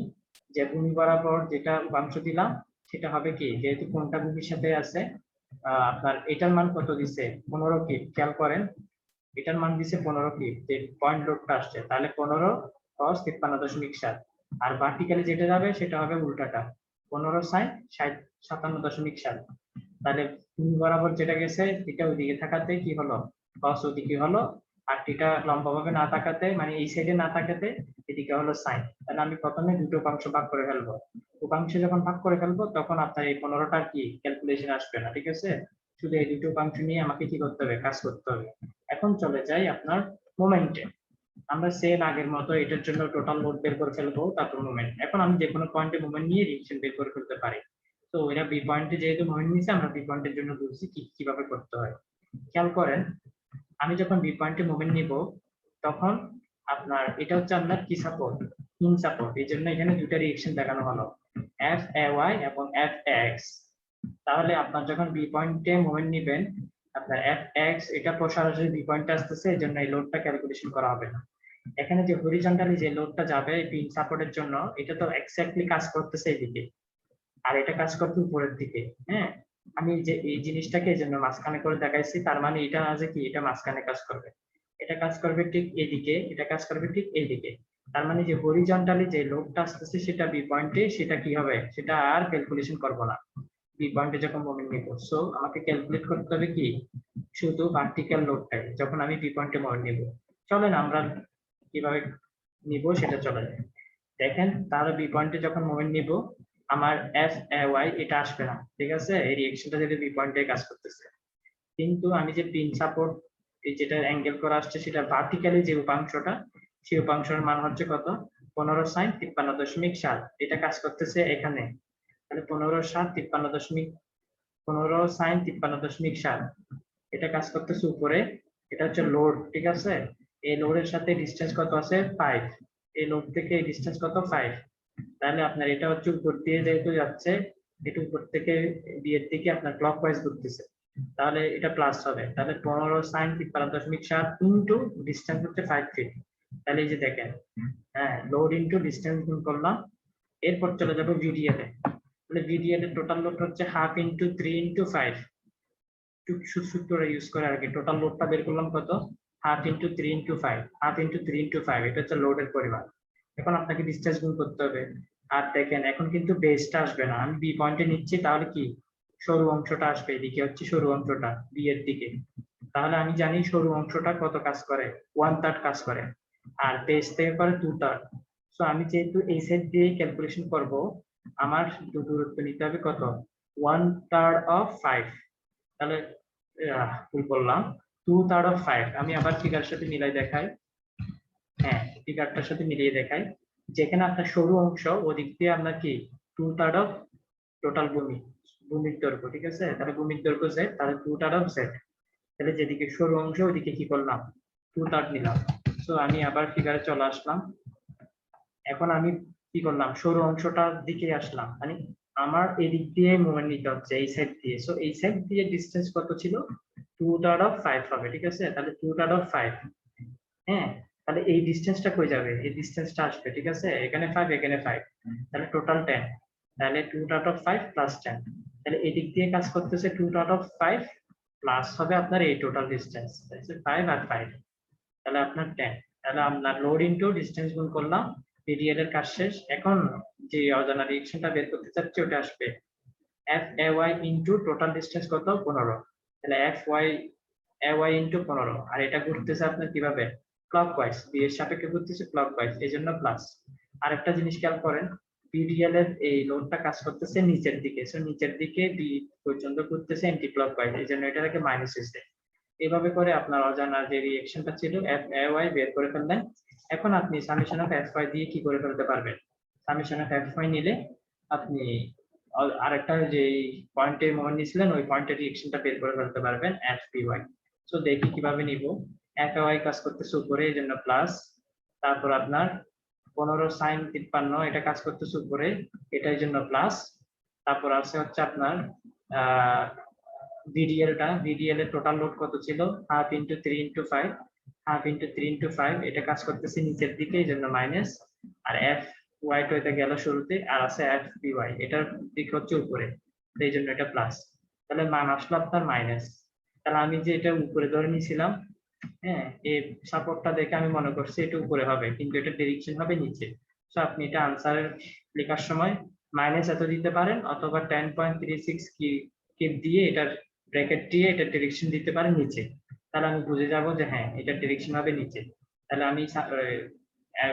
যে ভূমি বরাবর যেটা উপাংশ দিলাম সেটা হবে কি, যেহেতু কোণটা ভূমির সাথে আছে, আপনার এটার মান কত দিছে? 15 কি, খেয়াল করেন। এটার মান দিছে 15 কি, যে পয়েন্ট লোডটা আসছে, তাহলে 15 cos 53.7। আর ভার্টিক্যালি যেটা যাবে সেটা হবে উল্টাটা, 15 sin 57.7। তাহলে ভূমি বরাবর যেটা গেছে থিটা ওইদিকে থাকাতে কি হলো? cos ওদিকে হলো। আর থিটা লম্বভাবে না থাকাতে, মানে এই সাইডে না থাকাতে এদিকে হলো sin। তাহলে আমি প্রথমে দুটো উপাংশ ভাগ করে ফেলবো। উপাংশ যখন ভাগ করে ফেলবো তখন আপনার এই 15টার কি ক্যালকুলেশন আসবে না, ঠিক আছে? শুধু এই দুটো উপাংশ নিয়ে আমাকে কি করতে হবে? কাজ করতে হবে। এখন চলে যাই আপনার মোমেন্টে। আমরা সেম আগের মতো এটার জন্য টোটাল লোড বের করে ফেলবো, তারপর মোমেন্ট। এখন আমি যে কোনো পয়েন্টে মোমেন্ট নিয়ে রিলেশন বের করে ফেলতে পারি। তো এরা বি পয়েন্টে যেহেতু মোমেন্ট নিয়েছে, আমরা বি পয়েন্টের জন্য বুঝছি কিভাবে করতে হয়। খেয়াল করেন, আমি যখন বি পয়েন্টে মোমেন্ট নিব তখন আপনার এটা হচ্ছে আপনার কি সাপোর্ট? In support. এই জন্য এখানে দুটা রিঅ্যাকশন দেখানো হলো, এফ এ ওয়াই এবং এফ এক্স। তাহলে আপনার যখন বি পয়েন্টে মোমেন্ট নিবেন, আপনার এফ এক্স এটা সরাসরি বি পয়েন্টে আসতেছে, এই জন্য এই লোডটা ক্যালকুলেশন করা হবে না। এখানে যে হরিজন্টালি যে লোডটা যাবে পিন সাপোর্টের জন্য, এটা তো এক্স্যাক্টলি কাজ করতেছে এইদিকে, আর এটা কাজ করতে উপরের দিকে। হ্যাঁ, আমি যে এই জিনিসটাকে এই জন্য মাঝখানে করে দেখাইছি, তার মানে এটা আছে কি, এটা মাঝখানে কাজ করবে, এটা কাজ করবে ঠিক এইদিকে, এটা কাজ করবে ঠিক এইদিকে। তার মানে যে হরিজন্টালি যে লোডটা আসতেছে সেটা বি পয়েন্টে, সেটা কি হবে? সেটা আর ক্যালকুলেশন করব না বি পয়েন্টে যখন মোমেন্ট নিব। সো আমাকে ক্যালকুলেট করতে হবে কি, শুধু ভার্টিক্যাল লোডটাই যখন আমি বি পয়েন্টে মোমেন্ট নিব। চলেন আমরা কিভাবে নিব সেটা চলে যায়। দেখেন, তাহলে বি পয়েন্টে যখন মোমেন্ট নিব, আমার এফ এ ওয়াই এটা আসবে না, ঠিক আছে? এই রিঅ্যাকশনটা যদি বি পয়েন্টে কাজ করতেছে, কিন্তু আমি যে পিন সাপোর্ট যেটা অ্যাঙ্গেল করা আসছে সেটা ভার্টিক্যালি যে উপাংশটা, সেই উপাংশের মান হচ্ছে কত? 15 sin 53.7। এটা কাজ করতেছে এখানে। তাহলে 15 sin 53.7 এটা কাজ করতেছে উপরে। এটা হচ্ছে লোড, ঠিক আছে? এই লোডের সাথে ডিসটেন্স কত আছে? 5। এই লোড থেকে এই ডিসটেন্স কত? 5। তাহলে আপনার এটা হচ্ছে উপর দিয়ে যেহেতু যাচ্ছে, এটা উপর থেকে বিয়ের দিকে আপনার ক্লকওয়াইজ ঘুরতেছে, তাহলে এটা প্লাস হবে। তাহলে 15 sin 53.7 ইন্টু ডিসটেন্স হচ্ছে 5 ফিট। তাহলে এই যে দেখেন, হ্যাঁ, লোড ইন্টু ডিসটেন্স গুণ করলাম। এরপর চলে যাবো ভিডিএল এ। তাহলে ভিডিএল এর টোটাল লোড হচ্ছে হাফ ইন্টু 3 ইন্টু 5। সূত্রটা ইউজ করে আর কি টোটাল লোডটা বের করলাম কত? Half into 3 into 5, half into 3 into 5, এটা হচ্ছে লোডের পরিমাণ। এখন আপনাকে ডিসচার্জ গুণ করতে হবে। আর দেখেন, এখন কিন্তু বেসটা আসবে না, আমি বি পয়েন্টে নিচ্ছি, তাহলে কি সরু অংশটা আসবে, এদিকে হচ্ছে সরু অংশটা বি এর দিকে। তাহলে আমি জানি সরু অংশটা কত কাজ করে? 1/3 কাজ করে, আর বেস থেকে করে 2/3। সো আমি যেহেতু এই সাইড দিয়ে ক্যালকুলেশন করব, আমার দূরত্ব নিতে হবে কত? 1/3 অফ 5। তাহলে ভুল করলাম, 2/3 অফ 5। আমি আবার ফিগারের সাথে মিলাই দেখাই। হ্যাঁ, ফিগারটার সাথে মিলিয়ে দেখাই। যেখানে আপনার সরু অংশ, ওদিক দিয়ে আপনার কি 2/3 অফ টোটাল ভূমির দৈর্ঘ্য, ঠিক আছে? তাহলে ভূমির দৈর্ঘ্য z, তাহলে 2/3 অফ z। তাহলে যেদিকে সরু অংশ ওদিকে কি করলাম? 2/3 নিলাম। সো আমি আবার ফিগারে চলে আসলাম। এখন আমি কি করলাম? সরু অংশটার দিকে আসলাম, মানে আমার এদিক দিয়ে মুভমেন্ট নিতে হচ্ছে, এই সাইড দিয়ে। সো এই সাইড দিয়ে ডিসটেন্স কত ছিল? 2/3 অফ 5 হবে, ঠিক আছে? তাহলে 2/3 অফ 5। হ্যাঁ, তাহলে এই ডিসটেন্সটা কই যাবে? এই ডিসটেন্সটা আসবে, ঠিক আছে? এখানে 5, এখানে 5, তাহলে টোটাল 10। তাহলে 2/3 অফ 5 প্লাস 10। তাহলে এদিক দিয়ে কাজ করতেছে 2/3 অফ 5 প্লাস হবে আপনার এই টোটাল ডিসটেন্স, 5 আর 5, তাহলে আপনার 10। তাহলে আপনার লোড ইনটু ডিসটেন্স গুণ করলাম, পিডিএল এর কাজ শেষ। এখন যে অজানা রিঅ্যাকশনটা বের করতে চাচ্ছি ওটা আসবে F A Y into total distance কত? 15। তাহলে F Y A Y into 15, আর এটা ঘুরতেছে আপনার কিভাবে? ক্লকওয়াইজ, বি এর সাপেক্ষে ঘুরতেছে ক্লকওয়াইজ, এই জন্য প্লাস। আরেকটা জিনিস খেয়াল করেন, পিডিএল এর এই লোডটা কাজ করতেছে নিচের দিকে, সো নিচের দিকে বি পর্যন্ত ঘুরতেছে এন্টি ক্লকওয়াইজ, এই জন্য এটাকে মাইনাস হয়েছে। এভাবে করে আপনার অজানা যে রিঅ্যাকশনটা ছিল এফ এ ওয়াই বের করে ফেললেন। এখন আপনি সামেশন অফ এফ ওয়াই দিয়ে কি করে ফেলতে পারবেন? সামেশন অফ এফ ওয়াই নিলে আপনি আরেকটা যে পয়েন্টে মোমেন্ট নিয়েছিলেন ওই পয়েন্টের রিঅ্যাকশনটা বের করে ফেলতে পারবেন FPY। সো দেখি কিভাবে নিব। FY কাজ করতেছে উপরে, এই জন্য প্লাস। তারপর আপনার 15 sin 53 এটা কাজ করতেছে উপরে, এটার জন্য প্লাস। তারপর আছে হচ্ছে আপনার VDL এর টোটাল লোড কত ছিল, হাফ ইন্টু 3 × 5, হাফ ইন্টু 3 × 5 এটা কাজ করতেছে নিচের দিকে, এই জন্য মাইনাস। আর FY তো এটা গেল শুরুতে, আর আছে FPY এটার দিক হচ্ছে উপরে, এই জন্য এটা প্লাস। তাহলে মান আসলো আপনার মাইনাস। তাহলে আমি যে এটা উপরে ধরে নিয়েছিলাম, হ্যাঁ, এই সাপোর্টটা দেখে আমি মনে করছি এটা উপরে হবে, কিন্তু এটা ডিরেকশন হবে নিচে। তো আপনি এটা আনসারের লেখার সময় মাইনাস এত দিতে পারেন, অথবা 10.36 কি দিয়ে এটার ব্র্যাকেট দিয়ে এটা ডিরেকশন দিতে পারেন নিচে। তাহলে আমি বুঝে যাব যে হ্যাঁ এটা ডিরেকশন হবে নিচে। তাহলে আমি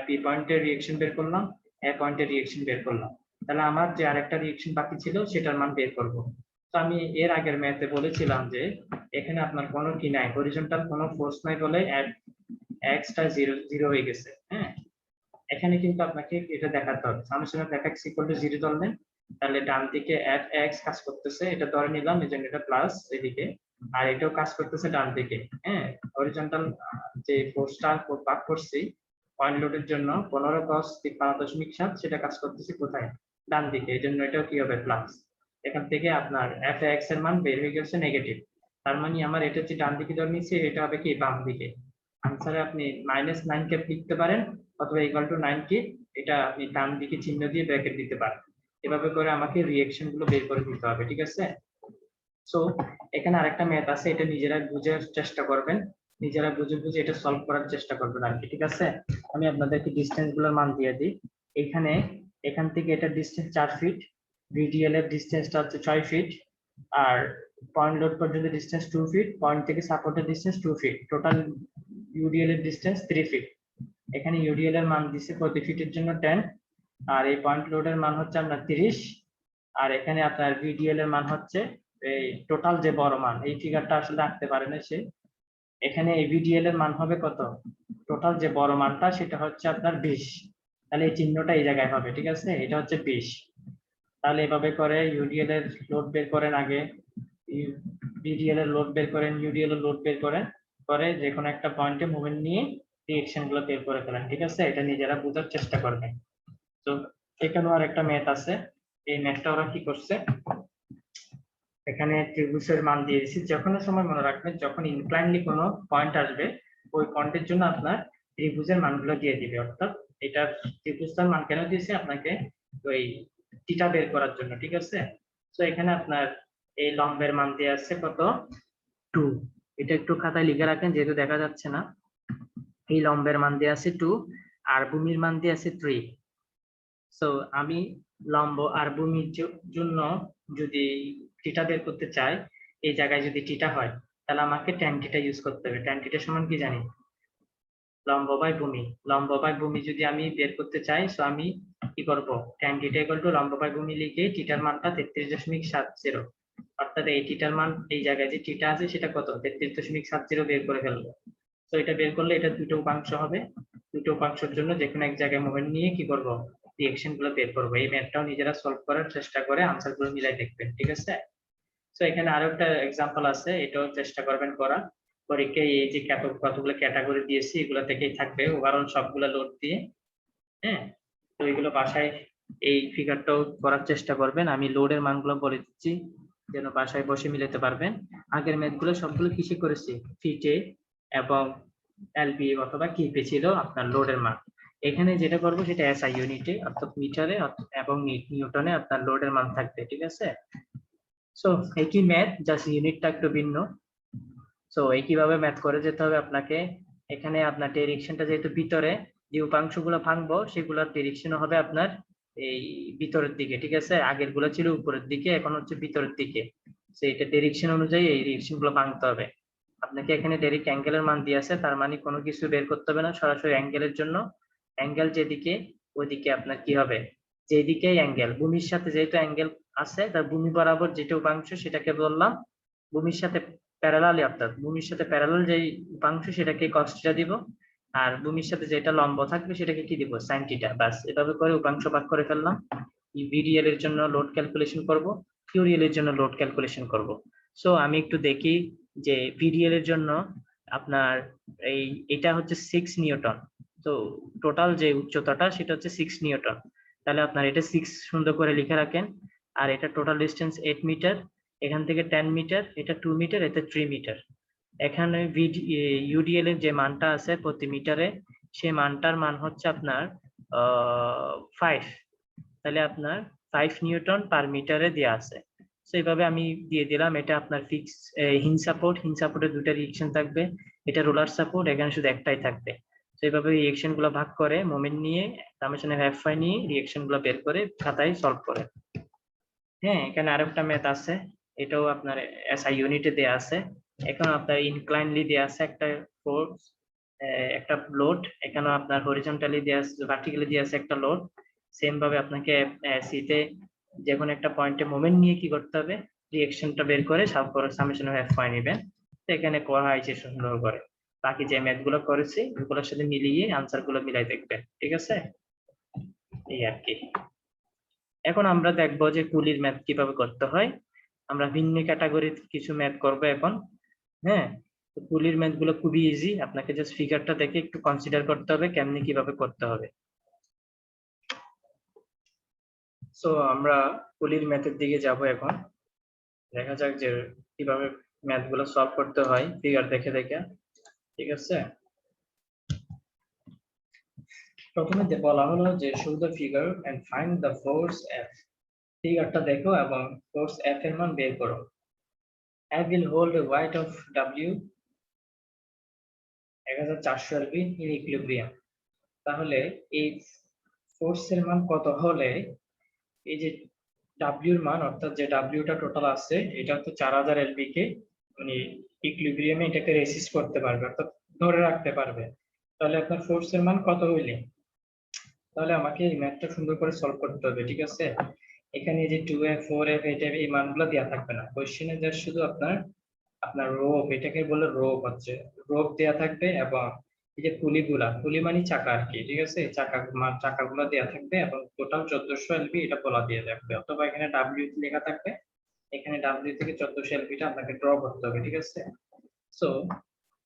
বি পয়েন্টের রিঅ্যাকশন বের করলাম, এ পয়েন্টের রিঅ্যাকশন বের করলাম। তাহলে আমার যে আরেকটা রিঅ্যাকশন বাকি ছিল সেটার মান বের করব। তো আমি এর আগের ম্যাথে বলেছিলাম যে এখানে আপনার কোনো কি নাই, হরিজন্টাল কোনো ফোর্স নাই বলে এক্সটা জিরো হয়ে গেছে। হ্যাঁ, এখানে কিন্তু আপনাকে এটা দেখাতে হবে, সামেশন অফ fx = 0 ধরলেন, তাহলে ডান দিকে fx কাজ করতেছে, এটা ধরে নিলাম, এই জন্য এটা প্লাস এদিকে, আর এটাও কাজ করতেছে ডান দিকে। হ্যাঁ, হরিজন্টাল যে ফোর্সটা ভাগ করছি পয়েন্ট লোডের জন্য 15 cos 53.7, সেটা কাজ করতেছে কোথায়, ডান দিকে, এই জন্য এটাও কি হবে প্লাস। এখান থেকে আপনার fx এর মান বের হয়ে গেছে নেগেটিভ। তার মানে আমার এটা যে ডান দিকে ধরে নিচ্ছে, এটা হবে কি বাম দিকে। আনসারে আপনি -9 কে লিখতে পারেন, অথবা =9 কি, এটা আপনি ডান দিকে চিহ্ন দিয়ে ব্র্যাকেট দিতে পারেন। এভাবে করে আমাকে রিঅ্যাকশন গুলো বের করে দিতে হবে, ঠিক আছে। সো এখানে আরেকটা ম্যাথ আছে, এটা নিজেরা বুঝার চেষ্টা করবেন, নিজেরা বুঝে বুঝে এটা সলভ করার চেষ্টা করবেন আর কি, ঠিক আছে। আমি আপনাদেরকে ডিসটেন্স গুলোর মান দিয়ে দিই। এখানে এখান থেকে এটা ডিসটেন্স 4 ফিট, VDL এর ডিসটেন্সটা হচ্ছে 6 ফিট, আর পয়েন্ট লোড পর্যন্ত ডিসটেন্স 2 ফিট, পয়েন্ট থেকে সাপোর্টের ডিসটেন্স 2 ফিট, টোটাল UDL এর ডিসটেন্স 3 ফিট। এখানে UDL এর মান দিছে প্রতি ফিটের জন্য 10, আর এই পয়েন্ট লোডের মান হচ্ছে আপনার 30, আর এখানে আপনার VDL এর মান হচ্ছে এই টোটাল যে বড় মান, এই ফিগারটা আসলে আঁকতে পারে না সে। এখানে এই VDL এর মান হবে কত, টোটাল যে বড় মানটা সেটা হচ্ছে আপনার 20, তাহলে এই চিহ্নটা এই জায়গায় হবে, ঠিক আছে, এটা হচ্ছে 20। তাহলে এভাবে করে UDL এর লোড বের করেন আগে, VDL এর লোড বের করেন, UDL এর লোড বের করেন, পরে যে কোনো একটা পয়েন্টে মুভমেন্ট নিয়ে রিঅ্যাকশন গুলো বের করে ফেলেন, ঠিক আছে। এটা নিজেরা বোঝার চেষ্টা করবেন। তো এখানেও আরেকটা ম্যাথ আছে, এই ম্যাথটা ওরা কি করছে, এখানে ত্রিভুজের মান দিয়ে দিচ্ছি। যখন সময় মনে রাখবেন, যখন ইনক্লাইনলি কোনো পয়েন্ট আসবে ওই পয়েন্টের জন্য আপনার ত্রিভুজের মানগুলো দিয়ে দিবে, অর্থাৎ এটা ত্রিভুজটার মান কেন দিয়েছে আপনাকে, ওই থিটা বের করার জন্য, ঠিক আছে। তো এখানে আপনার এই লম্বের মান দিয়ে আছে কত, 2। এটা একটু খাতায় লিখে রাখেন যেহেতু দেখা যাচ্ছে না। এই লম্বের মান দিয়ে আছে 2, আর ভূমির মান দিয়ে আছে 3। সো আমি লম্ব আর ভূমির জন্য যদি থিটা বের করতে চাই, এই জায়গায় যদি থিটা হয় তাহলে আমাকে tan থিটা ইউজ করতে হবে। tan থিটা সমান কি জানি, লম্ব বাই ভূমি। লম্ব বাই ভূমি যদি আমি বের করতে চাই, সো আমি কি করব, tan থিটা লম্ব বাই ভূমি লিখে থিটার মানটা 33.70, অর্থাৎ এই থিটার মান এই জায়গায় যে থিটা আছে সেটা কত, 33.70 বের করে ফেলবো। তো এটা বের করলে এটা দুটো উপাংশ হবে, দুটো উপাংশের জন্য যে কোনো এক জায়গায় মোমেন্ট নিয়ে কি করব, রিঅ্যাকশন গুলো বের করবো। এই ম্যাথটাও নিজেরা সলভ করার চেষ্টা করে আনসার গুলো মিলাই দেখবেন, ঠিক আছে। তো এখানে আরো একটা এক্সাম্পল আছে, এটাও চেষ্টা করবেন করা। পরীক্ষায় এই যে কতগুলো ক্যাটাগরি দিয়েছি এগুলো থেকেই থাকবে ওভারঅল সবগুলো লোড দিয়ে। হ্যাঁ, তো এগুলো বাসায় এই ফিগারটাও করার চেষ্টা করবেন, আমি লোডের মানগুলো বলে দিচ্ছি যেন বাসায় বসে মিলাতে পারবেন। আগের ম্যাথগুলো সবগুলো কিসে করেছি, ফিটে এবং এলবি অথবা কিপে ছিল আপনার লোডের মান। এখানে যেটা করবো সেটা SI ইউনিটে, অর্থাৎ মিটারে এবং নিউটনে আপনার লোডের মান থাকবে, ঠিক আছে। সো একই ম্যাথ, জাস্ট ইউনিটটা একটু ভিন্ন। সো একইভাবে ম্যাথ করে যেতে হবে আপনাকে। এখানে আপনার ডিরেকশনটা যেহেতু ভিতরে, যে উপাংশগুলো ভাঙবো সেগুলোর ডিরেকশন হবে আপনার এই ভিতরের দিকে, ঠিক আছে। আগের গুলো ছিল উপরের দিকে, এখন হচ্ছে ভিতরের দিকে। সেইটা ডিরেকশন অনুযায়ী এই ডিরেকশন গুলো ভাঙতে হবে আপনাকে। এখানে ডাইরেক্ট অ্যাঙ্গেলের মান দিয়ে আছে, তার মানে কোনো কিছু বের করতে হবে না, সরাসরি অ্যাঙ্গেলের জন্য অ্যাঙ্গেল যেদিকে ওইদিকে আপনার কি হবে, যেদিকে অ্যাঙ্গেল, ভূমির সাথে যেহেতু অ্যাঙ্গেল আছে তার ভূমি বরাবর যেটা উপাংশ সেটাকে বললাম ভূমির সাথে প্যারালালি, অর্থাৎ ভূমির সাথে প্যারালাল যে উপাংশ সেটাকে cos থিটা দিব, আর ভূমির সাথে যেটা লম্ব থাকবে সেটাকে কি দিব, sin থিটা। বাস এভাবে করে উপাংশ ভাগ করে ফেললাম। ভিডিএল এর জন্য লোড ক্যালকুলেশন করব, কিউরিএল এর জন্য লোড ক্যালকুলেশন করব। সো আমি একটু দেখি যে ভিডিএল এর জন্য আপনার এটা হচ্ছে 6 নিউটন। তো টোটাল যে উচ্চতাটা সেটা হচ্ছে 6 নিউটন। তাহলে আপনার এটা 6 সুন্দর করে লিখে রাখেন। আর এটা টোটাল ডিস্টেন্স 8 মিটার, এখান থেকে 10 মিটার, এটা 2 মিটার, এটা 3 মিটার। এখানে ইউডিএল এর যে মানটা আছে প্রতি মিটারে, সেই মানটার মান হচ্ছে আপনার 5। তাহলে আপনার 5 নিউটন পার মিটারে দেওয়া আছে। তো এইভাবে আমি দিয়ে দিলাম। এটা আপনার ফিক্স হিঞ্জ সাপোর্টের দুটো রিঅ্যাকশন থাকবে, এটা রোলার সাপোর্ট, এখানে শুধু একটাই থাকবে। তো এইভাবে রিঅ্যাকশন গুলো ভাগ করে মোমেন্ট নিয়ে সামেশন অফ এফ নিয়ে রিঅ্যাকশন গুলো বের করে খাতায় সলভ করে। হ্যাঁ, এখানে আরেকটা ম্যাথ আছে, এটাও আপনার এসআই ইউনিটে দেয়া আছে। এখন আপনার ইনক্লাইনলি দেয়া আছে একটা ফোর্স, একটা লোড, এখানে আপনার হরিজন্টালি দেয়া আছে, ভার্টিক্যালি দেয়া আছে একটা লোড। সেম ভাবে আপনাকে সিতে যে কোনো একটা পয়েন্টে মোমেন্ট নিয়ে কি করতে হবে, রিঅ্যাকশনটা বের করে সামেশন অফ এফ ফাই নেবেন। তো এখানে করা হয়েছে সুন্দর করে। বাকি যে ম্যাথ গুলো করেছি ওগুলোর সাথে মিলিয়ে আনসার গুলো মিলাই দেখবেন, ঠিক আছে? এই আর কি। এখন আমরা দেখবো যে কুলির ম্যাথ কিভাবে করতে হয়। আমরা ভিন্ন ক্যাটাগরির কিছু ম্যাথ করব এখন। হ্যাঁ, তো কুলির ম্যাথ গুলো খুবই ইজি, আপনাকে জাস্ট ফিগারটা দেখে একটু কনসিডার করতে হবে কেমনি কিভাবে করতে হবে। সো আমরা কুলির ম্যাথের দিকে যাব এখন। দেখা যাক যে কিভাবে ম্যাথ গুলো সলভ করতে হয় ফিগার দেখে দেখে, ঠিক আছে? প্রথমে বলা হলো যে show the figure and find the force F. ফিগারটা দেখো এবং ফোর্স এফ এর মান বের করো। F will hold a weight of W 1400 LB in equilibrium. তাহলে এই ফোর্সের মান কত হলে এই যে W এর মান, অর্থাৎ যে W টা টোটাল আছে এটা তো 4000 LB কে মানে ইকুইলিব্রিয়ামে এটাকে রেসিস্ট করতে পারবে, অর্থাৎ ধরে রাখতে পারবে। তাহলে আপনার ফোর্সের মান কত হইলে, তাহলে আমাকে এই ম্যাথটা সুন্দর করে সলভ করতে হবে, ঠিক আছে? এখানে যে 2F 4F এটা এই মানগুলো দেওয়া থাকবে না, কোশ্চেনে জাস্ট শুধু আপনার আপনার রোপ, এটাকে বলে রোপ, হচ্ছে রোপ দেয়া থাকবে এবং এই যে পুলি মানে চাকা আর কি, ঠিক আছে? চাকাগুলো দেয়া থাকবে এবং টোটাল 1400 এলবি এটা বলা দিয়ে থাকবে, অথবা এখানে ডাব্লিউ লেখা থাকবে। এখানে ডাব্লিউ থেকে 1400 এলবিটা আপনাকে ড্র করতে হবে, ঠিক আছে? সো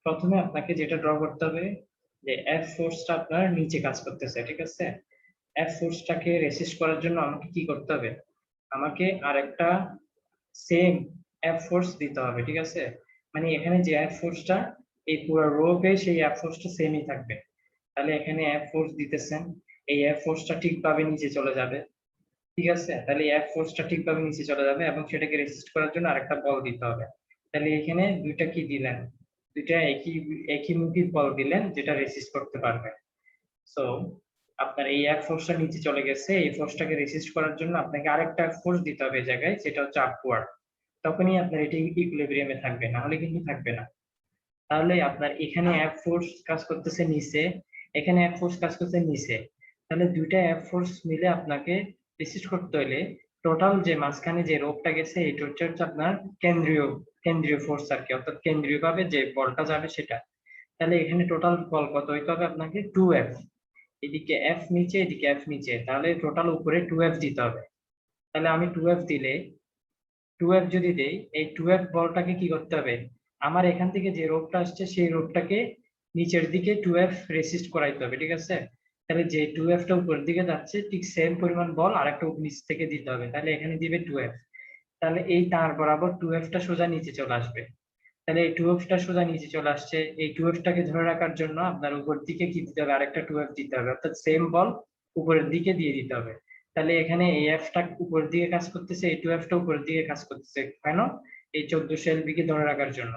প্রথমে আপনাকে যেটা ড্র করতে হবে যে এফ ফোর্সটা আপনার নিচে কাজ করতেছে, ঠিক আছে? এফ ফোর্সটাকে রেসিস্ট করার জন্য আমাকে কি করতে হবে, আমাকে আরেকটা সেম এফ ফোর্স দিতে হবে, ঠিক আছে? মানে এখানে যে এফ ফোর্সটা এই পুরো রোপে সেই এফ ফোর্সটা সেমই থাকবে। তাহলে এখানে এফ ফোর্স দিতেছেন, এই এফ ফোর্সটা ঠিকভাবে নিচে চলে যাবে, ঠিক আছে? তাহলে এফ ফোর্সটা ঠিকভাবে নিচে চলে যাবে এবং সেটাকে রেসিস্ট করার জন্য আরেকটা বল দিতে হবে। তাহলে এখানে দুইটা কি দিলেন, দুইটা একই মুখী বল দিলেন যেটা রেসিস্ট করতে পারবে। সো আপনার এই এক ফোর্সটা নিচে চলে গেছে, এই ফোর্সটাকে রেসিস্ট করার জন্য আপনাকে আরেকটা ফোর্স দিতে হবে এই জায়গায়, সেটা হচ্ছে আপওয়ার্ড। তখনই আপনার এটি ইকুইলিব্রিয়ামে থাকবে, না হলে কিন্তু থাকবে না। তাহলে আপনার এখানে এফ ফোর্স কাজ করতেছে নিচে, এখানে এফ ফোর্স কাজ করতেছে নিচে। তাহলে দুইটা এফ ফোর্স মিলে আপনাকে রেসিস্ট করতে হলে টোটাল যে মাঝখানে যে রোপটা গেছে এটা হচ্ছে আপনার কেন্দ্রীয় কেন্দ্রীয় ফোর্স আর কি, অর্থাৎ কেন্দ্রীয় ভাবে যে বলটা যাবে সেটা। তাহলে এখানে টোটাল বল কত হইতে হবে আপনাকে 2F, এদিকে এফ নিচে এদিকে এফ নিচে, তাহলে টোটাল উপরে 2F দিতে হবে। তাহলে আমি 2F দিলে 2F যদি দেই, এই 2F বলটাকে কি করতে হবে, আমার এখান থেকে যে রোপটা আসছে সেই রোপটাকে নিচের দিকে 2F রেসিস্ট করাইতে হবে, ঠিক আছে? তাহলে যে 2F টা উপরের দিকে যাচ্ছে ঠিক সেম পরিমাণ বল আরেকটা নিচ থেকে দিতে হবে, তাহলে এখানে দিবে 2F। তাহলে এই তার বরাবর 2F টা সোজা নিচে চলে আসবে। তাহলে এই 2F টা সোজা নিচে চলে আসছে, এই 2F টাকে ধরে রাখার জন্য আপনার উপর দিকে কি দিতে হবে, আরেকটা 2F দিতে হবে, অর্থাৎ সেম বল উপরের দিকে দিয়ে দিতে হবে। তাহলে এখানে এই এফ টা উপরের দিকে কাজ করতেছে, এই 2F টা উপরের দিকে কাজ করতেছে, কেন? এই 1400 এলবি কে ধরে রাখার জন্য।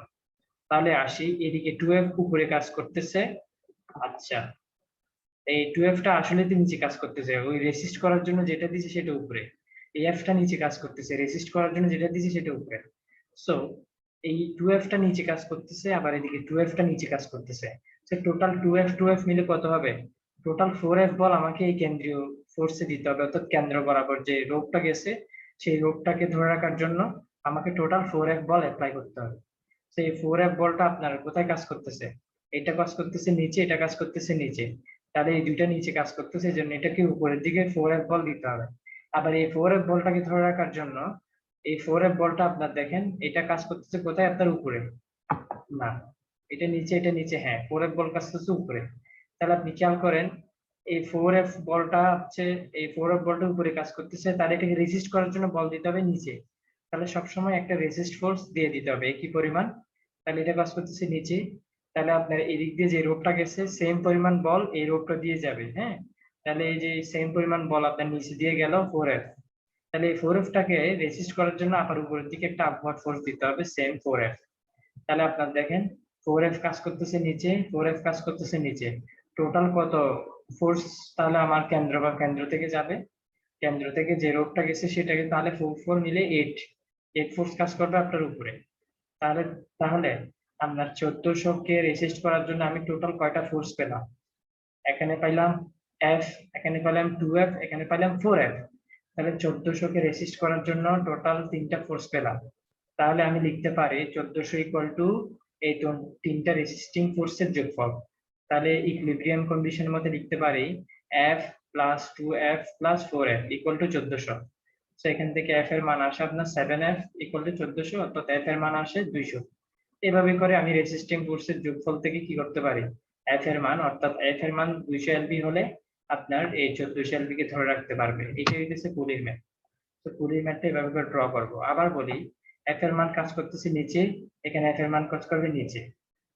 তাহলে আসি এদিকে 2F উপরে কাজ করতেছে। আচ্ছা, এই 2F টা আসলে তো নিচে কাজ করতেছে, ওই রেসিস্ট করার জন্য যেটা দিছে সেটা উপরে। এই এফ টা নিচে কাজ করতেছে, রেসিস্ট করার জন্য যেটা দিছে সেটা উপরে। সো এই 2F টা নিচে কাজ করতেছে, আবার এদিকে 2F টা নিচে কাজ করতেছে। টোটাল 2F মিলে কত হবে, টোটাল 4F বল আমাকে এই কেন্দ্রীয় ফোর্সে দিতে হবে, অর্থাৎ কেন্দ্র বরাবর যে রোগটা গেছে সেই রোগটাকে ধরে রাখার জন্য আমাকে টোটাল 4F বল অ্যাপ্লাই করতে হবে। সেই 4F বলটা আপনার কোথায় কাজ করতেছে, এটা কাজ করতেছে নিচে, এটা কাজ করতেছে নিচে। তাহলে এই দুইটা নিচে কাজ করতেছে, এই জন্য এটাকে উপরের দিকে 4F বল দিতে হবে। আবার এই 4F বলটাকে ধরে রাখার জন্য এই 4F বলটা আপনার দেখেন এটা কাজ করতেছে কোথায়, আপনার উপরে না, এটা নিচে, হ্যাঁ 4F বল কাজ করতেছে উপরে। তাহলে আপনি খেয়াল করেন এই 4F বলটা হচ্ছে, এই 4F বলটা উপরে কাজ করতেছে, তাহলে এটাকে রেজিস্ট করার জন্য বল দিতে হবে নিচে। তাহলে সবসময় একটা রেজিস্ট ফোর্স দিয়ে দিতে হবে একই পরিমাণ। তাহলে এটা কাজ করতেছে নিচে, তাহলে আপনার এদিক দিয়ে যে রোপটা গেছে সেম পরিমাণ বল এই রোপটা দিয়ে যাবে, হ্যাঁ। তাহলে এই যে সেম পরিমাণ বল আপনার নিচে দিয়ে গেল 4F। তাহলে এই 4F টাকে রেজিস্ট করার জন্য আবার উপরের দিকে একটা আপওয়ার্ড ফোর্স দিতে হবে সেম 4F। তাহলে আপনার দেখেন 4F কাজ করতেছে নিচে, 4F কাজ করতেছে নিচে, টোটাল কত ফোর্স তাহলে আমার কেন্দ্র থেকে যাবে, কেন্দ্র থেকে যে রোডটা গেছে সেটাকে, তাহলে 4 মিলে 8 ফোর্স কাজ করবে আপনার উপরে। তাহলে তাহলে আপনার 1400 কে রেসিস্ট করার জন্য আমি টোটাল কয়টা ফোর্স পেলাম, এখানে পাইলাম F, এখানে পেলাম 2F, এখানে পেলাম 4F। তাহলে 1400 কে রেসিস্ট করার জন্য টোটাল 3টা ফোর্স পেলাম। তাহলে আমি লিখতে পারি 1400 ইকুয়াল টু এই তিনটা রেসিস্টিং ফোর্সের যোগফল। তাহলে ইকুইলিব্রিয়াম কন্ডিশনের মধ্যে লিখতে পারি F plus 2F plus 4F equal to 1400। তো এখান থেকে F এর মান আসে আপনার 7F ইকুয়াল টু 1400, অর্থাৎ F এর মান আসে 200। এভাবে করে আমি রেসিস্টিং ফোর্সের যোগফল থেকে কি করতে পারি, F এর মান, অর্থাৎ F এর মান 200 এলবি হলে আপনার এই 1400 এলবি কে ধরে রাখতে পারবে। এটা হইতেছে পুলির ম্যাথ। তো পুলির ম্যাথটা এভাবে করে ড্র করবো। আবার বলি F এর মান কাজ করতেছে নিচে, এখানে F এর মান কাজ করবে নিচে,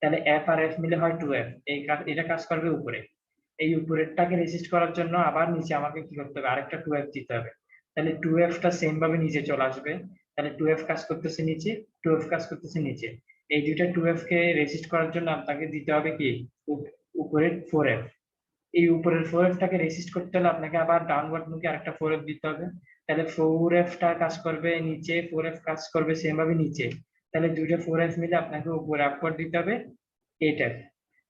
তাহলে F আর F মিলে হয় 2F, এটা কাজ করবে উপরে। এই উপরেরটাকে রেজিস্ট করার জন্য আবার নিচে আমাকে কি করতে হবে, আরেকটা 2F দিতে হবে। তাহলে 2F টা সেম ভাবে নিচে চলে আসবে। তাহলে 2F কাজ করতেছে নিচে, 2F কাজ করতেছে নিচে। এই দুইটা 2F কে রেজিস্ট করার জন্য আপনাকে দিতে হবে কি, উপরের 4F। এই উপরের 4F টাকে রেজিস্ট করতে হলে আপনাকে আবার ডাউনওয়ার্ড মুখে আরেকটা 4F দিতে হবে। তাহলে 4F টা কাজ করবে নিচে, 4F কাজ করবে সেম ভাবে নিচে। তাহলে দুইটা 4F মিলে আপনাকে উপরে আপওয়ার্ড দিতে হবে 8F।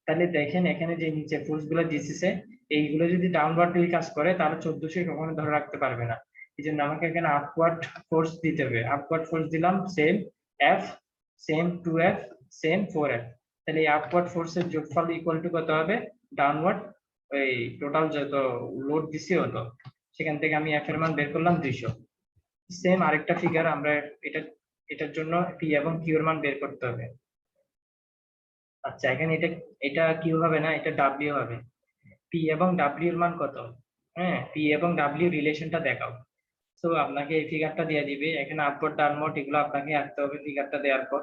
তাহলে দেখেন এখানে যে নিচে ফোর্স গুলো দিতেছে এইগুলো যদি ডাউনওয়ার্ড দিকে কাজ করে তাহলে 1400 কখনো ধরে রাখতে পারবে না। এই জন্য আমাকে এখানে আপওয়ার্ড ফোর্স দিতে হবে। আপওয়ার্ড ফোর্স দিলাম same F, same 2F, same 4F। তাহলে এই আপওয়ার্ড ফোর্সের যোগফল ইকুয়াল টু কত হবে, ডাউনওয়ার্ড ওই টোটাল যত লোড দিছি হতো, সেখান থেকে আমি F এর মান বের করলাম 200। সেম আরেকটা ফিগার আমরা এটা, এটার জন্য P এবং Q এর মান বের করতে হবে। আচ্ছা এখানে এটা এটা কিউ হবে না, এটা ডাব্লিউ হবে। পি এবং ডাব্লিউ এর মান কত, হ্যাঁ পি এবং ডাব্লিউ রিলেশনটা দেখাও। তো আপনাকে এই ফিগারটা দিয়ে দিবে, এখানে আপওয়ার্ড ডাউনওয়ার্ড এগুলো আপনাকে আঁকতে হবে। ফিগারটা দেওয়ার পর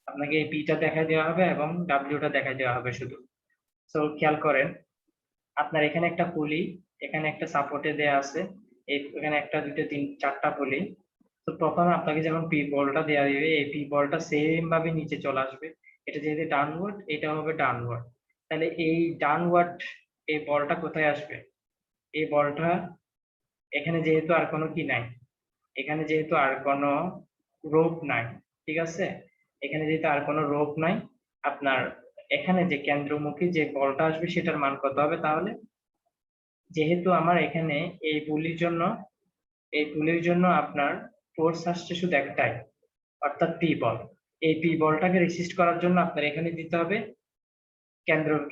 আপনাকে এই পিটা দেখাই দেওয়া হবে এবং ডাব্লিউটা দেখাই দেওয়া হবে শুধু। তো খেয়াল করেন আপনার এখানে একটা পুলি, এখানে একটা সাপোর্টে দেয়া আছে, এখানে একটা দুটো তিন চারটা পুলি। তো প্রথমে আপনাকে যেমন পি বলটা দেওয়া দিবে, এই পি বলটা সেম ভাবে নিচে চলে আসবে। এটা যেহেতু ডাউনওয়ার্ড, এটা হবে ডাউনওয়ার্ড। তাহলে এই ডাউনওয়ার্ড এই বলটা কোথায় আসবে, এই বলটা এখানে যেহেতু আর কোনো কি নাই, এখানে যেহেতু আর কোনো রোপ নাই, ঠিক আছে, এখানে যেহেতু আর কোনো রোপ নাই, আপনার এখানে যে কেন্দ্রমুখী যে বলটা আসবে সেটার মান কত হবে তাহলে, যেহেতু আমার এখানে এই পুলির জন্য, এই পুলির জন্য আপনার ফোর্স আসছে শুধু একটাই, অর্থাৎ পি বল। এই পি বলটাকে রেসিস্ট করার জন্য আপনার এখানে দিতে হবে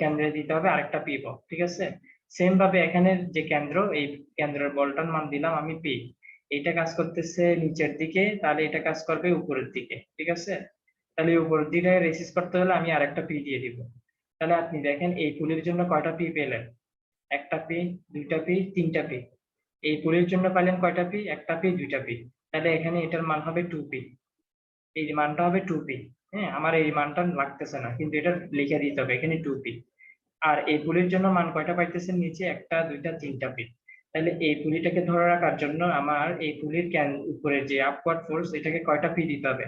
কেন্দ্রে দিতে হবে আরেকটা পি বল, ঠিক আছে। সেম ভাবে এখানে যে কেন্দ্র, এই কেন্দ্রের বলটার মান দিলাম আমি পি, এটা কাজ করতেছে নিচের দিকে, তাহলে এটা কাজ করবে উপরের দিকে, ঠিক আছে। তাহলে উপরের দিকে রেসিস্ট করতে হলে আমি আরেকটা পি দিয়ে দিব। তাহলে আপনি দেখেন এই পুলির জন্য কয়টা পি পেলেন, একটা পি, দুইটা পি, তিনটা পি। এই পুলির জন্য পাইলেন কয়টা পি, একটা পি, দুইটা পি। তাহলে এখানে এটার মান হবে 2p, এই মানটা হবে 2p। হ্যাঁ আমার এই মানটা লাগতেছে না কিন্তু এটা লিখে দিতে হবে এখানে 2p। আর এই পুলির জন্য মান কয়টা পাইতেছেন নিচে, একটা দুইটা তিনটা পি। তাহলে এই পুলিটাকে ধরে রাখার জন্য আমার এই পুলির উপরে যে আপওয়ার্ড ফোর্স এটাকে কয়টা পি দিতে হবে,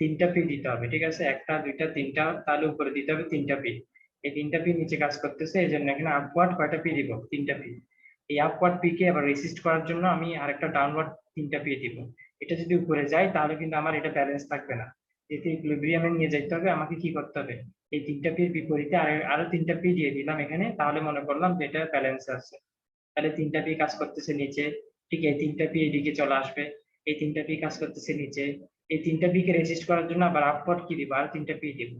তিনটা পি দিতে হবে, ঠিক আছে, একটা দুইটা তিনটা, তাহলে উপরে দিতে হবে তিনটা পি। এই তিনটা পি নিচে কাজ করতেছে, এই জন্য এখানে আপওয়ার্ড কয়টা পি দিব, তিনটা পি। এই আপওয়ার্ড পি কে আবার রেসিস্ট করার জন্য আমি আরেকটা ডাউনওয়ার্ড তিনটা পি দিব। এটা যদি উপরে যায় তাহলে কিন্তু আমার এটা ব্যালেন্স থাকবে না, এতে ইকুইলিব্রিয়ামে নিয়ে যাইতে হবে। আমাকে কি করতে হবে, এই তিনটা পির বিপরীতে আরো তিনটা পি দিয়ে দিলাম এখানে, তাহলে মনে করলাম যে এটা ব্যালেন্স আছে। তাহলে তিনটা পি কাজ করতেছে নিচে, ঠিক এই তিনটা পি এদিকে চলে আসবে, এই তিনটা পি কাজ করতেছে নিচে। এই তিনটা পি কে রেজিস্ট করার জন্য আবার আপওয়ার্ড কি দিব, আর তিনটা পি দিব।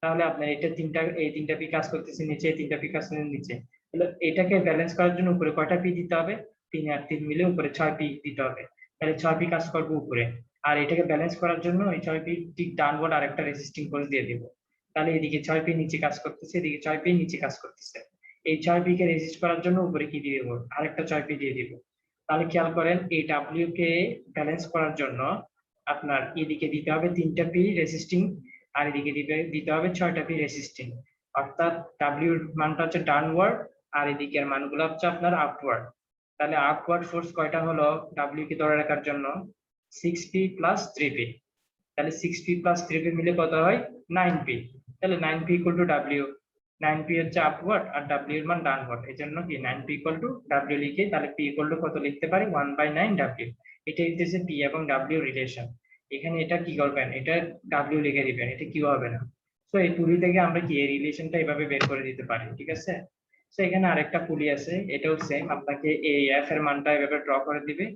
তাহলে আপনার এটা তিনটা, এই তিনটা পি কাজ করতেছে নিচে, এই তিনটা পি কাজ করতেছে নিচে। তাহলে এটাকে ব্যালেন্স করার জন্য উপরে কয়টা পি দিতে হবে, 3 আর 3 মিলে উপরে 6p দিতে হবে, তাহলে 6p কাজ করবে উপরে। আর এটাকে ব্যালেন্স করার জন্য এই 6p ঠিক ডাউনওয়ার্ড আরেকটা রেজিস্টিং ফোর্স দিয়ে দিব, তাহলে এদিকে 6p নিচে কাজ করতেছে, এদিকে 6p নিচে কাজ করতেছে। এই 6p কে রেজিস্ট করার জন্য উপরে কি দিয়ে দেবো, আরেকটা 6p দিয়ে দিব। তাহলে খেয়াল করেন এই w কে ব্যালেন্স করার জন্য আপনার এদিকে দিতে হবে 3টা p রেজিস্টিং, আর এদিকে দিতে হবে 6টা p রেজিস্টিং। অর্থাৎ w এর মানটা হচ্ছে ডাউনওয়ার্ড আর এদিকের মানগুলো হচ্ছে আপনার আপওয়ার্ড। তাহলে আপওয়ার্ড ফোর্স কয়টা হলো w কে ধরে রাখার জন্য, 6p প্লাস 3p। তাহলে 6p প্লাস 3p মিলে কত হয়, 9p। তাহলে 9p equal to w, 9p হচ্ছে আপওয়ার্ড আর w এর মান ডাউনওয়ার্ড, এই জন্য কি 9p ইকুয়াল টু w লিখে তাহলে p ইকুয়াল টু কত লিখতে পারি, 1/9w। এটা হচ্ছে p এবং w রিলেশন। এখানে এটা কি করবেন, এটা w লিখে দিবেন, এটা কি হবে না। তো এই পুলি থেকে আমরা কি এই রিলেশনটা এভাবে বের করে দিতে পারি, ঠিক আছে। তো এখানে আরেকটা পুলি আছে, এটাও সেম, আপনাকে এই f এর মানটা এভাবে ড্র করে দিবে।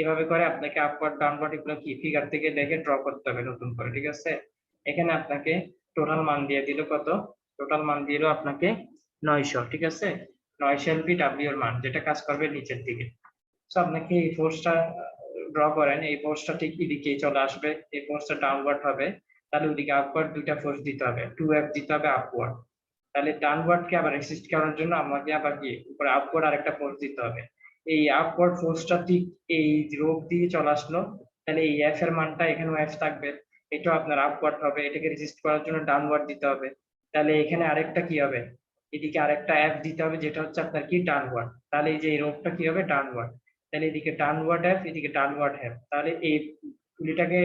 এভাবে করে আপনাকে আপওয়ার্ড ডাউনওয়ার্ড এগুলো কি ফিগার থেকে দেখে ড্র করতে হবে নতুন করে, ঠিক আছে। এখানে আপনাকে টোটাল মান দিয়ে দিল কত, টোটাল মান দিল আপনাকে 900, ঠিক আছে। 900 এলপি ডাব্লিউ এর মান, যেটা কাজ করবে নিচের দিকে। তো আপনাকে এই ফোর্সটা ড্র করেন, এই ফোর্সটা ঠিক এদিকে চলে আসবে, এই ফোর্সটা ডাউনওয়ার্ড হবে, তাহলে ওদিকে আপওয়ার্ড দুইটা ফোর্স দিতে হবে, 2f দিতে হবে আপওয়ার্ড। তাহলে ডাউনওয়ার্ড কে আবার রেসিস্ট করার জন্য আমাকে আবার কি উপরে আপওয়ার্ড আরেকটা ফোর্স দিতে হবে। এই আপওয়ার্ড ফোর্সটা ঠিক এই রোপ দিয়ে চলে আসলো, তাহলে এই এফ এর মানটা এখানেও এফ থাকবে, এটা আপনার আপওয়ার্ড হবে, এটাকে রেজিস্ট করার জন্য ডাউনওয়ার্ড দিতে হবে। তাহলে এখানে আরেকটা কি হবে, এদিকে আরেকটা এফ দিতে হবে, যেটা হচ্ছে আপনার কি ডাউনওয়ার্ড। তাহলে এই যে এই রোপটা কি হবে, ডাউনওয়ার্ড। তাহলে এদিকে ডাউনওয়ার্ড এফ, এদিকে ডাউনওয়ার্ড এফ। তাহলে এই পুলিটাকে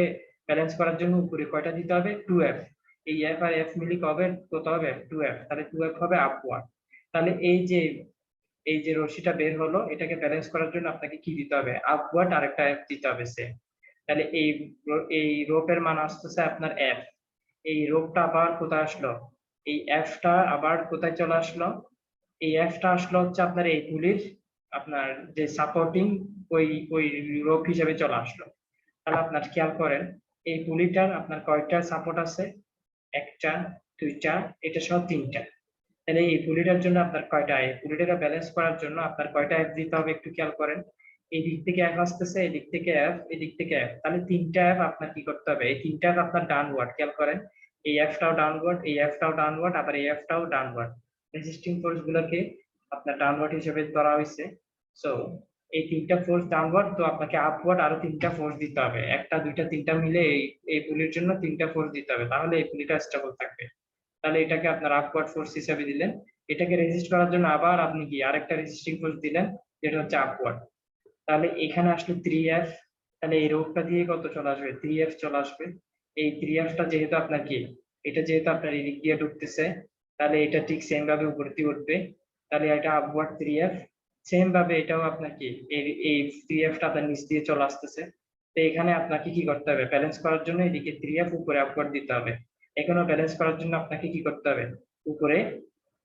ব্যালেন্স করার জন্য উপরে কয়টা দিতে হবে, 2f। এই এফ আর এফ মিলি কবে কত হবে, 2f। তাহলে 2f হবে আপওয়ার্ড। তাহলে এই যে রশিটা বের হলো, এটাকে ব্যালেন্স করার জন্য আপনাকে কি দিতে হবে, আপওয়ার্ড আর একটা এফ দিতে হবে সেম। তাহলে এই রোপের মান আসতেছে আপনার এফ। এই রোপটা আবার কোথায় আসলো, এই এফটা আবার কোথায় চলে আসলো, এই এফটা আসলো হচ্ছে আপনার এই পুলির আপনার যে সাপোর্টিং ওই ওই রোপ হিসেবে চলে আসলো। তাহলে আপনার খেয়াল করেন এই পুলিটার আপনার কয়টা সাপোর্ট আছে, একটা, দুইটা, এটা সহ 3টা। তাহলে এই পুলিটার জন্য আপনার কয়টা, এই পুলিটাকে ব্যালেন্স করার জন্য আপনার কয়টা এফ দিতে হবে একটু খেয়াল করেন। এই দিক থেকে এফ আসতেছে, এই দিক থেকে এফ, এই দিক থেকে এফ, তাহলে 3টা এফ আপনার কি করতে হবে, এই 3টা এফ আপনার ডাউনওয়ার্ড, খেয়াল করেন। এই এফটাও ডাউনওয়ার্ড, এই এফটাও ডাউনওয়ার্ড, আবার এই এফটাও ডাউনওয়ার্ড। রেজিস্টিং ফোর্স গুলোকে আপনার ডাউনওয়ার্ড হিসেবে ধরা হয়েছে। সো এই 3টা ফোর্স ডাউনওয়ার্ড, তো আপনাকে আপওয়ার্ড আরো 3টা ফোর্স দিতে হবে, একটা, দুইটা, 3টা মিলে এই পুলির জন্য 3টা ফোর্স দিতে হবে, তাহলে এই পুলিটা স্টেবল থাকবে। তাহলে এটাকে আপনার আপওয়ার্ড ফোর্স হিসেবে দিলেন। এটাকে রেজিস্ট করার জন্য আবার আপনি কি আরেকটা রেজিস্টিং ফোর্স দিলেন, যেটা হচ্ছে আপওয়ার্ড। তাহলে এখানে আসলো 3f। তাহলে এই রোপটা দিয়ে কত চলে আসবে, 3f চলে আসবে। এই 3fটা যেহেতু আপনার কি, এটা যেহেতু আপনার এদিক দিয়ে ঢুকতেছে, তাহলে এটা ঠিক সেম ভাবে উপর দিয়ে উঠবে, তাহলে এটা আপওয়ার্ড 3f। সেম ভাবে এটাও আপনার কি এই 3fটা আপনার নিচ দিয়ে চলে আসতেছে। তো এখানে আপনাকে কি করতে হবে, ব্যালেন্স করার জন্য এদিকে 3f উপরে আপওয়ার্ড দিতে হবে। এখানেও ব্যালেন্স করার জন্য আপনাকে কি করতে হবে, উপরে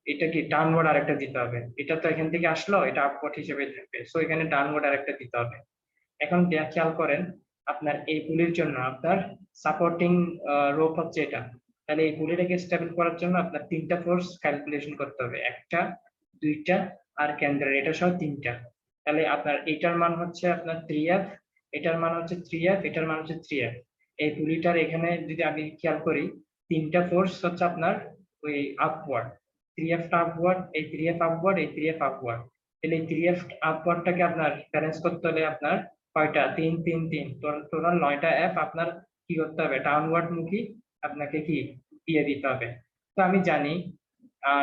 এটা কি ডাউনওয়ার্ড আরেকটা দিতে হবে। এটা তো এখান থেকে আসলো, এটা আপওয়ার্ড হিসেবে থাকবে, সো এখানে ডাউনওয়ার্ড আরেকটা দিতে হবে। এখন খেয়াল করেন আপনার এই পুলির জন্য আপনার সাপোর্টিং রোপ হচ্ছে এটা। তাহলে এই পুলিটাকে স্টেবল করার জন্য আপনার 3টা ফোর্স ক্যালকুলেশন করতে হবে, একটা, দুইটা আর কেন্দ্রের, এটা সহ 3টা। তাহলে আপনার এটার মান হচ্ছে আপনার 3f, এটার মান হচ্ছে 3f, এটার মান হচ্ছে 3f। এই পুলিটার এখানে যদি আমি খেয়াল করি 3টা ফোর্স হচ্ছে আপনার ওই আপওয়ার্ড, 3f আপওয়ার্ড, এই 3f আপওয়ার্ড, এই 3f আপওয়ার্ড। তাহলে এই 3f আপওয়ার্ডটাকে আপনার ব্যালেন্স করতে হলে আপনার কয়টা, 3 3 3, টোটাল 9টা এফ আপনার কি করতে হবে, ডাউনওয়ার্ড মুখী আপনাকে কি দিয়ে দিতে হবে। তো আমি জানি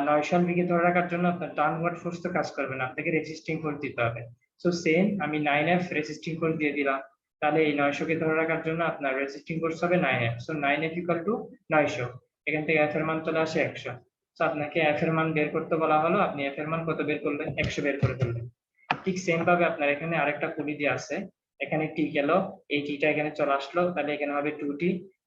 900 বিঘে ধরে রাখার জন্য আপনার ডাউনওয়ার্ড ফোর্স তো কাজ করবে না, আপনাকে রেজিস্টিং ফোর্স দিতে হবে। সো সেম আমি 9f রেজিস্টিং ফোর্স দিয়ে দিলাম। তাহলে এই 900 কে ধরে রাখার জন্য আপনার রেজিস্টিং ফোর্স হবে 9f। So 9f equal to 900, এখান থেকে f এর মান চলে আসে 100। সো আপনাকে f এর মান বের করতে বলা হলো, আপনি f এর মান কত বের করলেন, 100 বের করে ফেললেন। ঠিক সেম ভাবে আপনার এখানে আরেকটা পুলি দিয়ে আছে, এখানে টি গেল, এই টিটা এখানে চলে আসলো, তাহলে এখানে হবে 2t।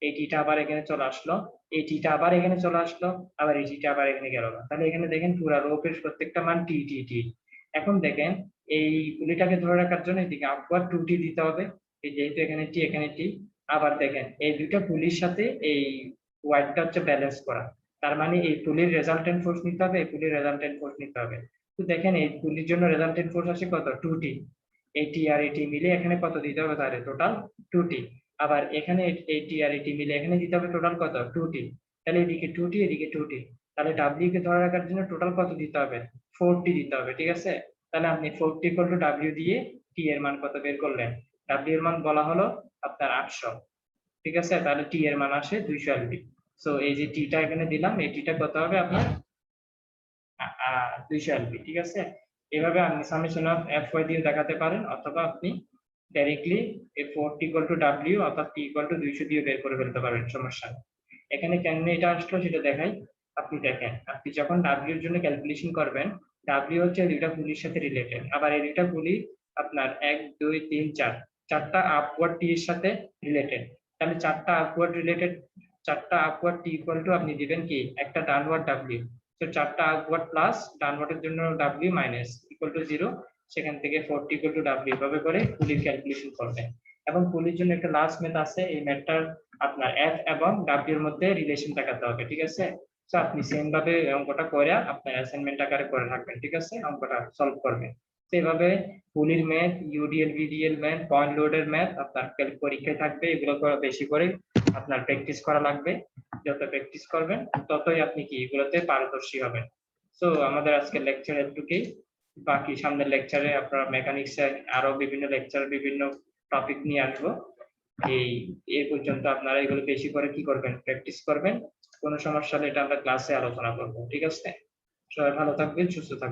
এই টিটা আবার এখানে চলে আসলো, এই টিটা আবার এখানে চলে আসলো, আবার এই টিটা আবার এখানে গেল না। তাহলে এখানে দেখেন পুরো রোপের প্রত্যেকটা মান টি টি টি। এখন দেখেন এই পুলিটাকে ধরে রাখার জন্য এদিকে আপওয়ার্ড 2t দিতে হবে, এই যেহেতু এখানে টি এখানে টি। আবার দেখেন এই দুইটা পুলির সাথে এই ওয়াইডটা হচ্ছে ব্যালেন্স করা, তার মানে এই পুলির রেজাল্টেন্ট ফোর্স নিতে হবে, এই পুলির রেজাল্টেন্ট ফোর্স নিতে হবে। তো দেখেন এই পুলির জন্য রেজাল্টেন্ট ফোর্স আসে কত, 2t। এটি আর এটি মিলে এখানে কত দিতে হবে তাহলে টোটাল 2টি। আবার এখানে এটি আর এটি মিলে এখানে দিতে হবে টোটাল কত 2টি। তাহলে এদিকে 2টি এদিকে 2টি, তাহলে ডাব্লিউ কে ধরে রাখার জন্য টোটাল কত দিতে হবে 4টি দিতে হবে, ঠিক আছে। তাহলে আপনি 4টি ইকুয়াল টু ডাব্লিউ দিয়ে টি এর মান কত বের করলেন, ডাব্লিউ এর মান বলা হলো আপনার 800, ঠিক আছে। তাহলে টি এর মান আসে 200 এলবি। সো এই যে টিটা এখানে দিলাম, এই টিটা কত হবে আপনার 200 এলবি, ঠিক আছে। এভাবে আপনি সামেশন অফ এফ ওয়াই দিয়ে দেখাতে পারেন, অথবা আপনি ডাইরেক্টলি এই 4 ইকুয়াল টু ডাব্লিউ অর্থাৎ টি ইকুয়াল টু 200 দিয়ে বের করে ফেলতে পারবেন, সমস্যা নেই। এখানে কেন এটা আসলো সেটা দেখাই। আপনি দেখেন, আপনি যখন ডাব্লিউ এর জন্য ক্যালকুলেশন করবেন, ডাব্লিউ হচ্ছে দুইটা পুলির সাথে রিলেটেড, আবার এই দুইটা পুলি আপনার 1 2 3 4 চারটা আপওয়ার্ড টি এর সাথে রিলেটেড। তাহলে চারটা আপওয়ার্ড টি ইকুয়াল টু আপনি দিবেন কি একটা ডাউনওয়ার্ড ডাব্লিউ। তো চারটা আপওয়ার্ড প্লাস ডাউনওয়ার্ডের জন্য ডাব্লিউ মাইনাস ইকুয়াল টু 0, সেখান থেকে 40 ইকুয়াল টু ডাব্লিউ এভাবে করে পুলির ক্যালকুলেশন করবেন। এবং পুলির জন্য একটা লাস্ট মেথড আছে, এই মেথডটার আপনার এফ এবং ডাব্লিউ এর মধ্যে রিলেশন দেখাতে হবে, ঠিক আছে। তো আপনি সেম ভাবে অঙ্কটা করে আপনার অ্যাসাইনমেন্ট আকারে করে রাখবেন, ঠিক আছে, অঙ্কটা সলভ করবেন। তো এইভাবে পুলির ম্যাথ, ইউডিএল ভিডিএল ম্যাথ, পয়েন্ট লোডের ম্যাথ আপনার পরীক্ষায় থাকবে, এগুলো বেশি করে আপনার প্র্যাকটিস করা লাগবে। যত প্র্যাকটিস করবেন ততই আপনি কি এগুলোতে পারদর্শী হবেন। তো আমাদের আজকের লেকচার এটুকুই, বাকি সামনের লেকচারে আপনারা মেকানিক্স আরো বিভিন্ন লেকচার বিভিন্ন টপিক নিয়ে আসবো। এই পর্যন্ত আপনারা এগুলো বেশি করে কি করবেন, প্র্যাকটিস করবেন। কোনো সমস্যা হলে এটা আমরা ক্লাসে আলোচনা করবো, ঠিক আছে। সবাই ভালো থাকবেন, সুস্থ থাকবেন।